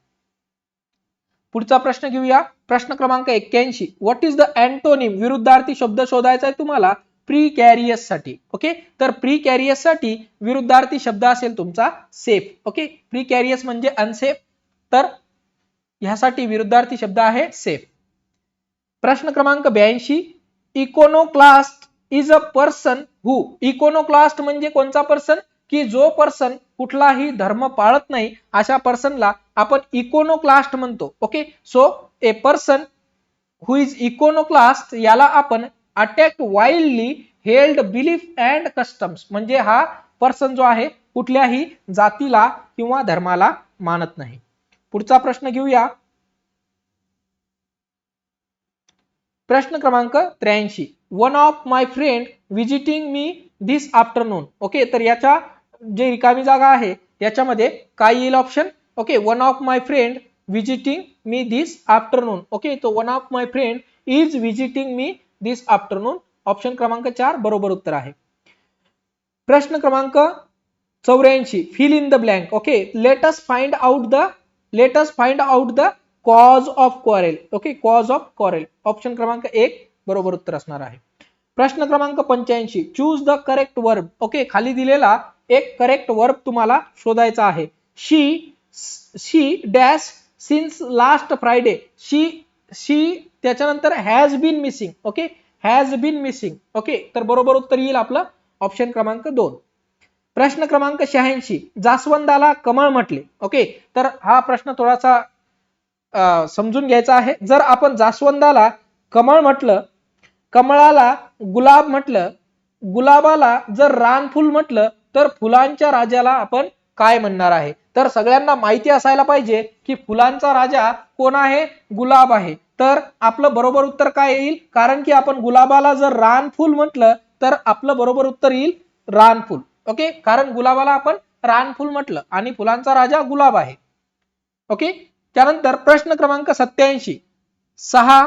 पुढचा प्रश्न घेऊया. प्रश्न क्रमांक 81. What is the antonym. विरुद्धार्थी शब्द शोधायचा आहे तुम्हाला प्रीकॅरियस साठी. ओके, तर प्रीकॅरियस साठी विरुद्धार्थी शब्द असेल तुमचा सेफ. ओके, प्रीकॅरियस म्हणजे अनसेफ, तर ह्यासाठी विरुद्धार्थी शब्द आहे सेफ. प्रश्न क्रमांक 82. इकोनोक्लास्ट इज अ पर्सन हु. इकोनोक्लास्ट म्हणजे कोणता पर्सन, की जो पर्सन कुठलाही धर्म पाळत नाही अशा पर्सनला आपण इकोनोक्लास्ट म्हणतो. Okay, so a person who is iconoclast याला आपण attack wildly held belief and customs म्हणजे हा पर्सन जो आहे कुठल्याही जातीला किंवा धर्माला मानत नाही. पुढचा प्रश्न घेऊया. प्रश्न क्रमांक 83. One of my friend visiting me this afternoon. Okay, तर याच्या जे रिकामी जागा आहे याच्यामध्ये काय येईल option. Okay, one of my friend visiting me this afternoon. Okay, तो one of my friend is visiting me this afternoon. Option क्रमांक 4 बरोबर उत्तर आहे. प्रश्न क्रमांक 84. Fill in the blank. Okay, let us find out the cause of quarrel. Okay, cause of quarrel. Option क्रमांक 1 बरोबर उत्तर असणार आहे. प्रश्न क्रमांक 85. Choose the correct verb. Okay, खाली दिलेला एक करेक्ट वर्ब तुम्हाला शोधायचा आहे. She dash since last Friday. She त्याच्यानंतर has been missing. Okay, has been missing. Okay, तर बरोबर उत्तर येईल आपलं ऑप्शन क्रमांक 2. प्रश्न क्रमांक 86. जास्वंदाला कमळ म्हटले. ओके, तर हा प्रश्न थोडासा समजून घ्यायचा आहे. जर आपण जास्वंदाला कमळ म्हटलं, कमळाला गुलाब म्हटलं, गुलाबाला जर रानफुल म्हटलं, तर फुलांच्या राजाला आपण काय म्हणणार आहे. तर सगळ्यांना माहिती असायला पाहिजे की फुलांचा राजा कोण आहे, गुलाब आहे. तर आपलं बरोबर उत्तर काय येईल? कारण की आपण गुलाबाला जर रानफूल म्हटलं तर आपलं बरोबर उत्तर येईल रानफूल. ओके, कारण गुलाबाला आपण रानफूल म्हटलं आणि फुलांचा राजा गुलाब आहे. ओके, त्यानंतर प्रश्न क्रमांक 87, 6,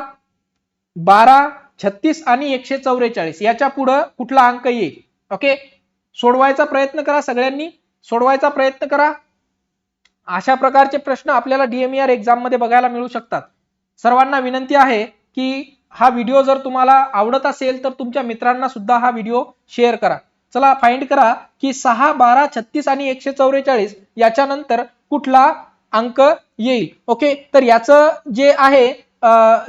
12, 36 आणि 144 याच्या पुढे कुठला अंक येईल? ओके, सोडवायचा प्रयत्न करा, सगळ्यांनी सोडवायचा प्रयत्न करा. अशा प्रकारचे प्रश्न आपल्याला DMER एक्झाम मध्ये बघायला मिळू शकतात. सर्वांना विनंती आहे की हा व्हिडिओ जर तुम्हाला आवडत असेल तर तुमच्या मित्रांना सुद्धा हा व्हिडिओ शेअर करा. चला फाइंड करा की 6, 12, 36 आणि 144 याच्या नंतर कुठला अंक येईल. ओके, तर याचं जे आहे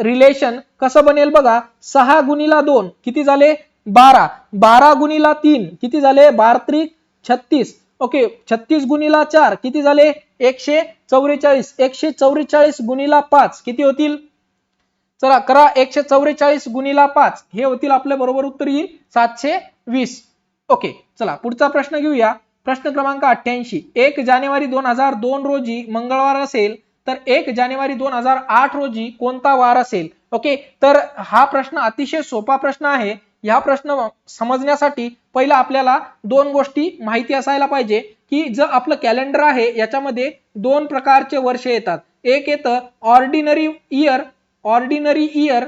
रिलेशन कसं बनेल बघा. 6 गुणिला 2 किती झाले? 12. 12 गुणिला 3 किती झाले? 12 36. ओके, 36 गुणिला 4 किती झाले? 144. 144 गुणिला 5 किती होतील? चला करा, 144 गुणिला 5 हे होतील आपले बरोबर उत्तर येईल 720. ओके, चला पुढचा प्रश्न घेऊया. प्रश्न क्रमांक 88, 1 जानेवारी 2002 रोजी मंगळवार असेल तर 1 जानेवारी 2008 रोजी कोणता वार असेल? ओके, तर हा प्रश्न अतिशय सोपा प्रश्न आहे. या प्रश्न समजण्यासाठी पहिला आपल्याला दोन गोष्टी माहिती असायला पाहिजे की जर आपलं कॅलेंडर आहे याच्यामध्ये दोन प्रकारचे वर्ष येतात. एक येतं ऑर्डिनरी इयर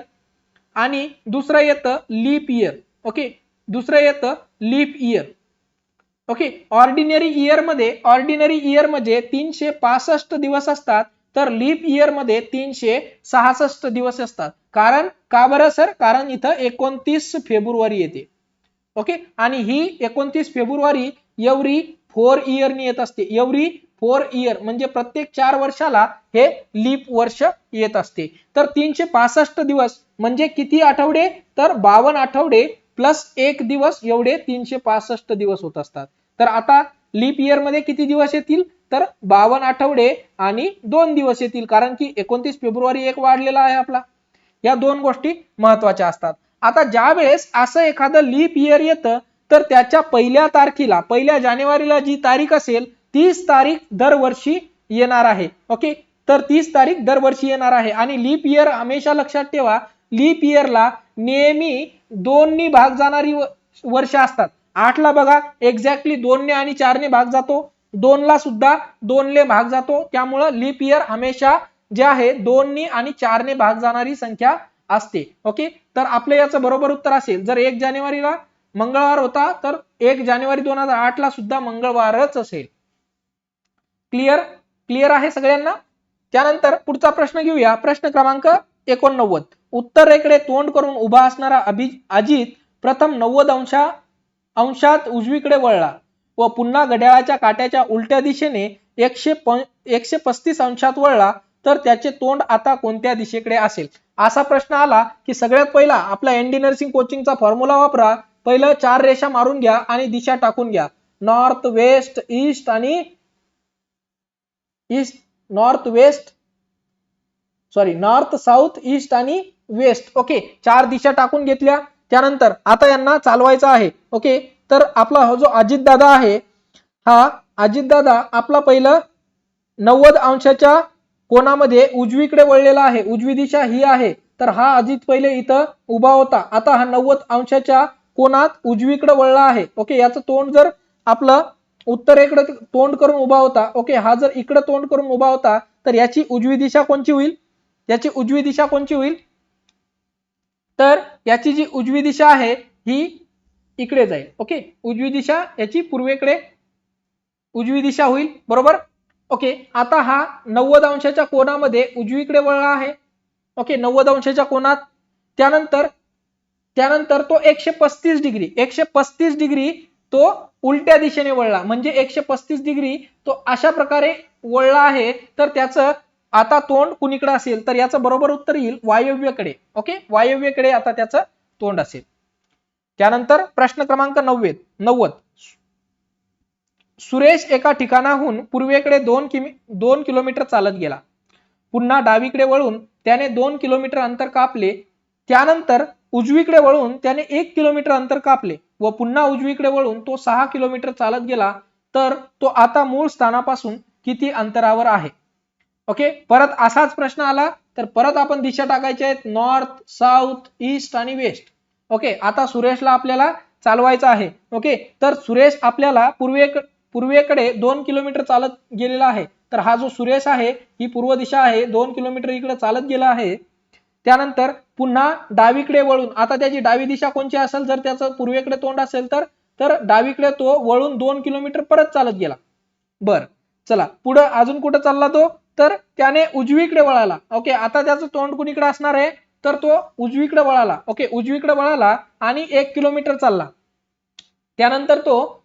आणि दुसरं येतं लीप इयर. ओके, दुसरं येतं leap year. Okay, ordinary year मध्ये 365 दिवस असतात तर लीप इयर मध्ये 366 दिवस असतात. कारण का बरं सर? कारण इथं 29 फेब्रुवारी येते. ओके, आणि ही 29 फेब्रुवारी एव्हरी 4 इयर येत असते. एव्हरी 4 इयर म्हणजे प्रत्येक 4 वर्षाला हे लीप वर्ष येत असते. तर 365 दिवस म्हणजे किती आठवडे? तर 52 आठवडे प्लस 1 दिवस एवढे 365 दिवस होत असतात. तर आता लीप इयर मध्ये किती दिवस येतील? तर 52 आठवडे आणि 2 दिवस येतील, कारण की 29 फेब्रुवारी एक वाढलेला आहे आपला. या दोन गोष्टी महत्वाच्या असतात. आता ज्या वेळेस असं एखादं लीप इयर येतं तर त्याच्या पहिल्या तारखेला, पहिल्या जानेवारीला जी तारीख असेल तीच तारीख दरवर्षी येणार आहे. ओके, तर 30 तारीख दरवर्षी येणार आहे. आणि लीप इयर हमेशा लक्षात ठेवा, लीप इयरला नेहमी 2 नी भाग जाणारी वर्ष असतात. 8 ला बघा एक्झॅक्टली 2 ने आणि 4 ने भाग जातो, 2 ला सुद्धा 2 ने भाग जातो. त्यामुळे लीप इयर हमेशा जे आहे 2 नी आणि 4 ने भाग जाणारी संख्या असते. ओके, तर आपल्या याचं बरोबर उत्तर असेल, जर 1 जानेवारीला मंगळवार होता तर 1 जानेवारी 2008 ला सुद्धा मंगळवारच असेल. क्लिअर आहे सगळ्यांना? त्यानंतर पुढचा प्रश्न घेऊया. प्रश्न क्रमांक 89, उत्तरेकडे तोंड करून उभा असणारा अजित प्रथम 90 अंशात उजवीकडे वळला व पुन्हा घड्याळाच्या काट्याच्या उलट्या दिशेने 135 अंशात वळला तर त्याचे तोंड आता कोणत्या दिशेकडे असेल? असा प्रश्न आला की सगळ्यात पहिला आपला एनडी नर्सिंग कोचिंगचा फॉर्म्युला वापरा. पहिलं 4 रेषा मारून घ्या आणि दिशा टाकून घ्या. नॉर्थ वेस्ट ईस्ट आणि नॉर्थ साऊथ ईस्ट आणि वेस्ट. ओके, 4 दिशा टाकून घेतल्या. त्यानंतर आता यांना चालवायचं आहे. ओके, तर आपला हा जो अजित दादा आहे, हा अजित दादा आपला पहिलं 90 अंशाच्या कोणामध्ये उजवीकडे वळलेला आहे. उजवी दिशा ही आहे, तर हा अजित पहिले इथं उभा होता. आता हा 90 अंशाच्या कोणात उजवीकडे वळला आहे. ओके, याचं तोंड जर आपलं उत्तरेकडे तोंड करून उभा होता. ओके, हा जर इकडे तोंड करून उभा होता तर याची उजवी दिशा कोणची होईल? याची उजवी दिशा कोणची होईल? तर याची जी उजवी दिशा आहे ही इकडे जाईल. ओके, उजवी दिशा याची पूर्वेकडे उजवी दिशा होईल. बरोबर? ओके, आता हा 90 अंशाच्या कोनामध्ये उजवीकडे वळला आहे. ओके, 90 अंशाच्या कोनात. त्यानंतर तो 135 डिग्री तो उलट्या दिशेने वळला. म्हणजे 135 डिग्री तो अशा प्रकारे वळला आहे, तर त्याचं आता तोंड कुणीकडे असेल? तर याचं बरोबर उत्तर येईल वायव्येकडे. ओके, वायव्येकडे आता त्याचं तोंड असेल. त्यानंतर प्रश्न क्रमांक 90, सुरेश एका ठिकाणाहून पूर्वेकडे 2 किलोमीटर चालत गेला. पुन्हा डावीकडे वळून त्याने 2 किलोमीटर अंतर कापले. त्यानंतर उजवीकडे वळून त्याने 1 किलोमीटर अंतर कापले व पुन्हा उजवीकडे वळून तो 6 किलोमीटर चालत गेला. तर तो आता मूळ स्थानापासून किती अंतरावर आहे? ओके, परत असाच प्रश्न आला तर परत आपण दिशा टाकायच्या आहेत, नॉर्थ, साऊथ, ईस्ट आणि वेस्ट. ओके, आता सुरेशला आपल्याला चालवायचं आहे. ओके, तर सुरेश आपल्याला पूर्वेकडे 2 किलोमीटर चालत गेलेला आहे. तर हा जो सुरेश आहे ही पूर्व दिशा आहे, 2 किलोमीटर इकडे चालत गेला आहे. त्यानंतर पुन्हा डावीकडे वळून, आता त्याची डावी दिशा कोणती असेल, जर त्याचं पूर्वेकडे तोंड असेल तर डावीकडे तो वळून 2 किलोमीटर परत चालत गेला. बर, चला पुढे अजून कुठे चालला तो, तर त्याने उजवीकडे वळाला. ओके, आता त्याचं तोंड कुणीकडे असणार आहे, तर तो उजवीकडे वळाला. ओके, उजवीकडे वळाला आणि 1 किलोमीटर चालला. त्यानंतर तो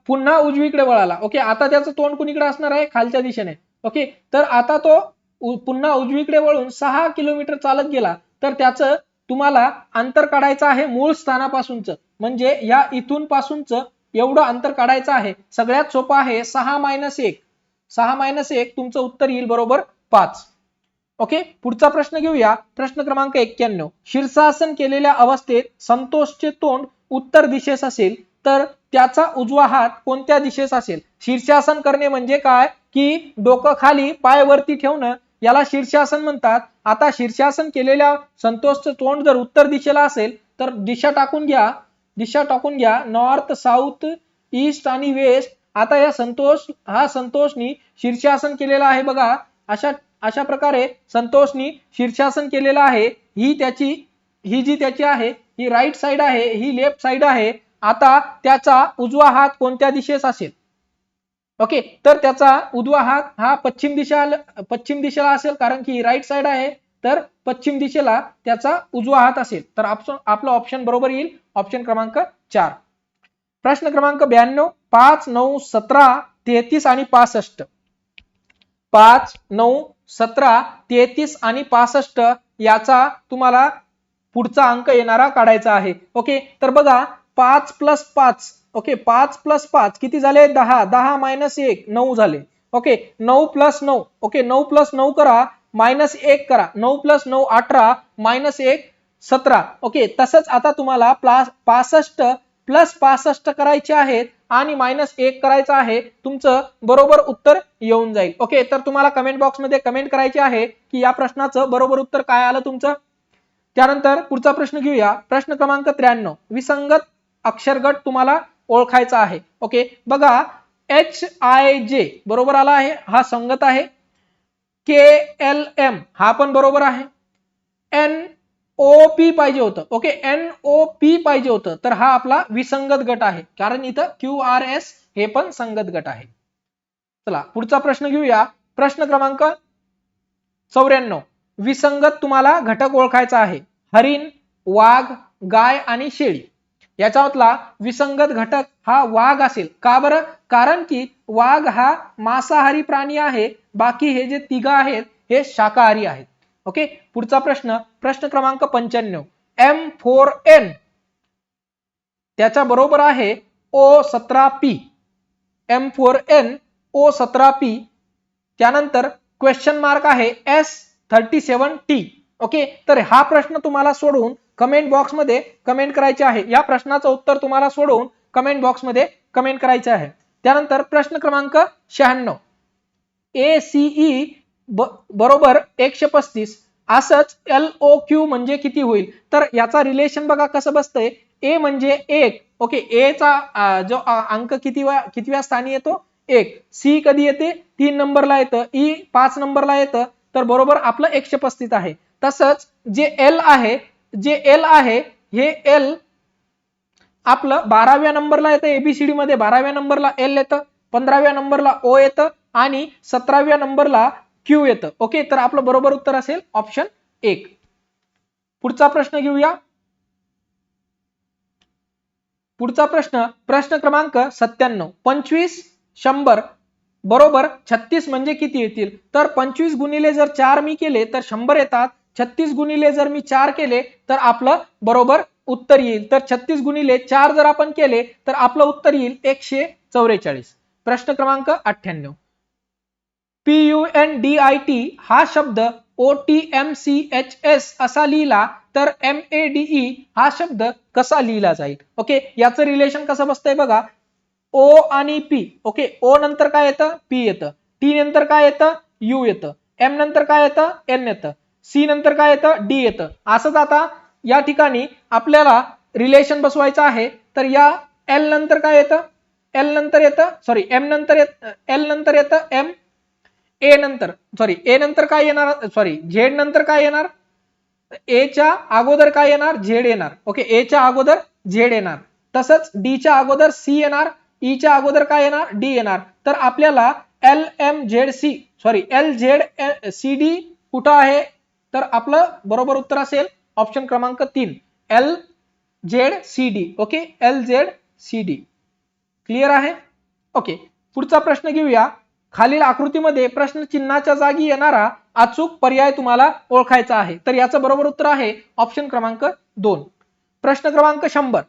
पुन्हा उजवीकडे वळाला. ओके, आता त्याचं तोंड कुणीकडे असणार आहे, खालच्या दिशेने. ओके, तर आता तो पुन्हा उजवीकडे वळून 6 किलोमीटर चालत गेला. तर त्याचं तुम्हाला अंतर काढायचं आहे मूळ स्थानापासूनच, म्हणजे या इथून पासूनच एवढं अंतर काढायचं आहे. सगळ्यात सोपं आहे 6 - 1 तुमचं उत्तर येईल बरोबर 5. ओके, पुढचा प्रश्न घेऊया. प्रश्न क्रमांक 91. शीर्षासन केलेल्या अवस्थेत संतोषचे तोंड उत्तर दिशेस असेल तर त्याचा उजवा हात कोणत्या दिशेस असेल. शीर्षासन करणे म्हणजे काय, की डोकं खाली पाय वरती ठेवणं, याला शीर्षासन म्हणतात. आता शीर्षासन केलेल्या संतोषचं तोंड जर उत्तर दिशेला असेल तर दिशा टाकून घ्या, नॉर्थ, साऊथ, ईस्ट आणि वेस्ट. आता या संतोषनी शीर्षासन केलेला आहे बघा. अशा प्रकारे संतोषनी शीर्षासन केलेलं आहे. ही जी त्याची आहे ही राईट साइड आहे, ही लेफ्ट साइड आहे. आता त्याचा उजवा हात कोणत्या दिशेस असेल. ओके, तर त्याचा उजवा हात हा पश्चिम दिशेला असेल, कारण की राईट साइड आहे. तर पश्चिम दिशेला त्याचा उजवा हात असेल. तर आपलं ऑप्शन बरोबर येईल, ऑप्शन क्रमांक 4. प्रश्न क्रमांक 92. 5, 9, 17, 33 आणि 65. 5, 9, 17, 33 आणि 65 याचा तुम्हाला पुढचा अंक येणारा काढायचा आहे. ओके, तर बघा 5 + 5. ओके, 5 + 5 किती झाले, 10. 10 - 1 9 झाले. ओके, 9 + 9. ओके, 9 + 9 करा, -1 करा. 9 + 9 18, -1 17. ओके, तसंच आता तुम्हाला 65 + 65 करायचे आहेत आणि -1 करायचं आहे. तुमचं बरोबर उत्तर येऊन जाईल. ओके, तर तुम्हाला कमेंट बॉक्स मध्ये कमेंट करायची आहे की या प्रश्नाचं बरोबर उत्तर काय आलं तुमचं. त्यानंतर पुढचा प्रश्न घेऊया. प्रश्न क्रमांक 93. विसंगत अक्षरगट तुम्हाला ओळखायचा आहे. ओके, बघा HIJ बरोबर आला आहे, हा संगत आहे. KLM हा पण बरोबर आहे. NOP पाहिजे होतं. ओके, NOP पाहिजे होतं, तर हा आपला विसंगत गट आहे, कारण इथं QRS हे पण संगत गट आहे. चला पुढचा प्रश्न घेऊया. प्रश्न क्रमांक 94. विसंगत तुम्हाला घटक ओळखायचा आहे. हरिण, वाघ, गाय आणि शेळी. याच्यातला विसंगत घटक हा वाघ असेल. का बरं, कारण की वाघ हा मांसाहारी प्राणी आहे, बाकी हे जे तिघ आहेत हे शाकाहारी आहेत. ओके, पुढचा प्रश्न क्रमांक 95. M4N त्याच्या बरोबर आहे O17P. M4N O17P. त्यानंतर क्वेश्चन मार्क आहे S37T. ओके, तर हा प्रश्न तुम्हाला सोडवून कमेंट बॉक्स मध्ये कमेंट करायचे आहे. या प्रश्नाचं उत्तर तुम्हाला सोडवून कमेंट बॉक्स मध्ये कमेंट करायचे आहे. त्यानंतर प्रश्न क्रमांक 96. ACE बरोबर 135. असंच LOQ म्हणजे किती होईल, तर याचा रिलेशन बघा कसं बसतंय. ए म्हणजे 1. ओके, ए चा जो अंक कितव्या स्थानी येतो, 1. सी कधी येते, 3 नंबरला येतं. ई 5 नंबरला येतं. तर बरोबर आपलं 135 आहे. तसंच जे एल आहे हे एल आपलं 12व्या नंबरला येतं. एबीसीडी मध्ये 12व्या नंबरला एल येतं, 15व्या नंबरला ओ येतं आणि 17व्या नंबरला क्यू येतं. ओके, तर आपलं बरोबर उत्तर असेल ऑप्शन 1. पुढचा प्रश्न घेऊया. पुढचा प्रश्न क्रमांक 97. 25, 100 बरोबर 36 म्हणजे किती येतील, तर 25 गुणिले जर 4 मी केले तर 100 येतात. 36 गुणिले जर मी 4 केले तर आपलं बरोबर उत्तर येईल. तर 36 गुणिले 4 जर आपण केले तर आपलं उत्तर येईल 144. प्रश्न क्रमांक 98. PUNDIT हा शब्द OTMCHS असा लिहिला तर MADE हा शब्द कसा लिहिला जाईल. ओके, याचं रिलेशन कसं बसतंय बघा. O आणि P. ओके, O नंतर काय येतं, P येतं. T नंतर काय येतं, U येतं. M नंतर काय येतं, N येतं. सी नंतर काय येतं, डी येतं. असंच आता या ठिकाणी आपल्याला रिलेशन बसवायचं आहे, तर या एल नंतर काय येतं, एल नंतर येतं, सॉरी एम नंतर येतं, एल नंतर येतं एम, ए नंतर सॉरी ए नंतर काय येणार, सॉरी झेड नंतर काय येणार, ए च्या अगोदर काय येणार, झेड येणार. ओके, ए च्या अगोदर झेड येणार. तसंच डी च्या अगोदर सी येणार, ई च्या अगोदर काय येणार, डी येणार. तर आपल्याला L M Z C sorry L Z C D कुठं आहे, तर आपलं बरोबर उत्तर असेल ऑप्शन क्रमांक 3 L Z C D. Okay, L Z C D. Clear आहे. ओके, पुढचा प्रश्न घेऊया. खालील आकृतीमध्ये प्रश्न चिन्हाच्या जागी येणारा अचूक पर्याय तुम्हाला ओळखायचा आहे. तर याचं बरोबर उत्तर आहे ऑप्शन क्रमांक 2. प्रश्न क्रमांक 100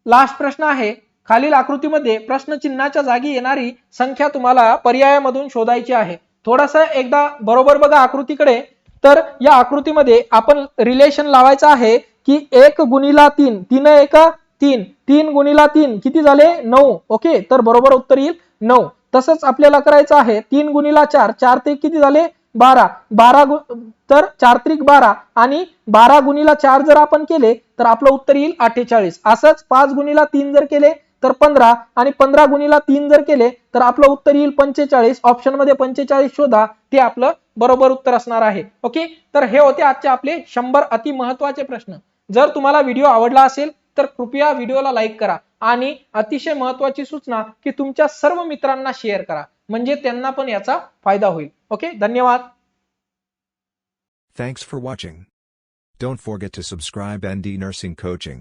लास्ट प्रश्न आहे. खालील आकृतीमध्ये प्रश्न चिन्हाच्या जागी येणारी संख्या तुम्हाला पर्यायामधून शोधायची आहे. थोडासा एकदा बरोबर बघा आकृतीकडे. तर या आकृतीमध्ये आपण रिलेशन लावायचं आहे की 1 गुणिला 3, 3 1 3, 3 गुणिला 3 किती झाले 9. ओके, तर बरोबर उत्तर येईल 9. तसंच आपल्याला करायचं आहे 3 गुणिला 4, 4 ते किती झाले 12, 12 तर 4 त्रिक 12 आणि 12 गुणिला 4 जर आपण केले तर आपलं उत्तर येईल 48. असंच 5 गुणिला 3 जर केले तर 15 आणि 15 गुणिला 3 जर केले तर आपलं उत्तर येईल 45. ऑप्शन मध्ये 45 शोधा, ते आपलं बरोबर उत्तर असणार आहे. ओके, तर हे होते आजचे आपले 100 अति महत्वाचे प्रश्न. जर तुम्हाला व्हिडिओ आवडला असेल तर कृपया व्हिडिओला लाईक करा आणि अतिशय महत्वाची सूचना की तुमच्या सर्व मित्रांना शेअर करा, म्हणजे त्यांना पण याचा फायदा होईल. ओके, धन्यवाद. Thanks for watching. Don't forget to subscribe ND Nursing Coaching.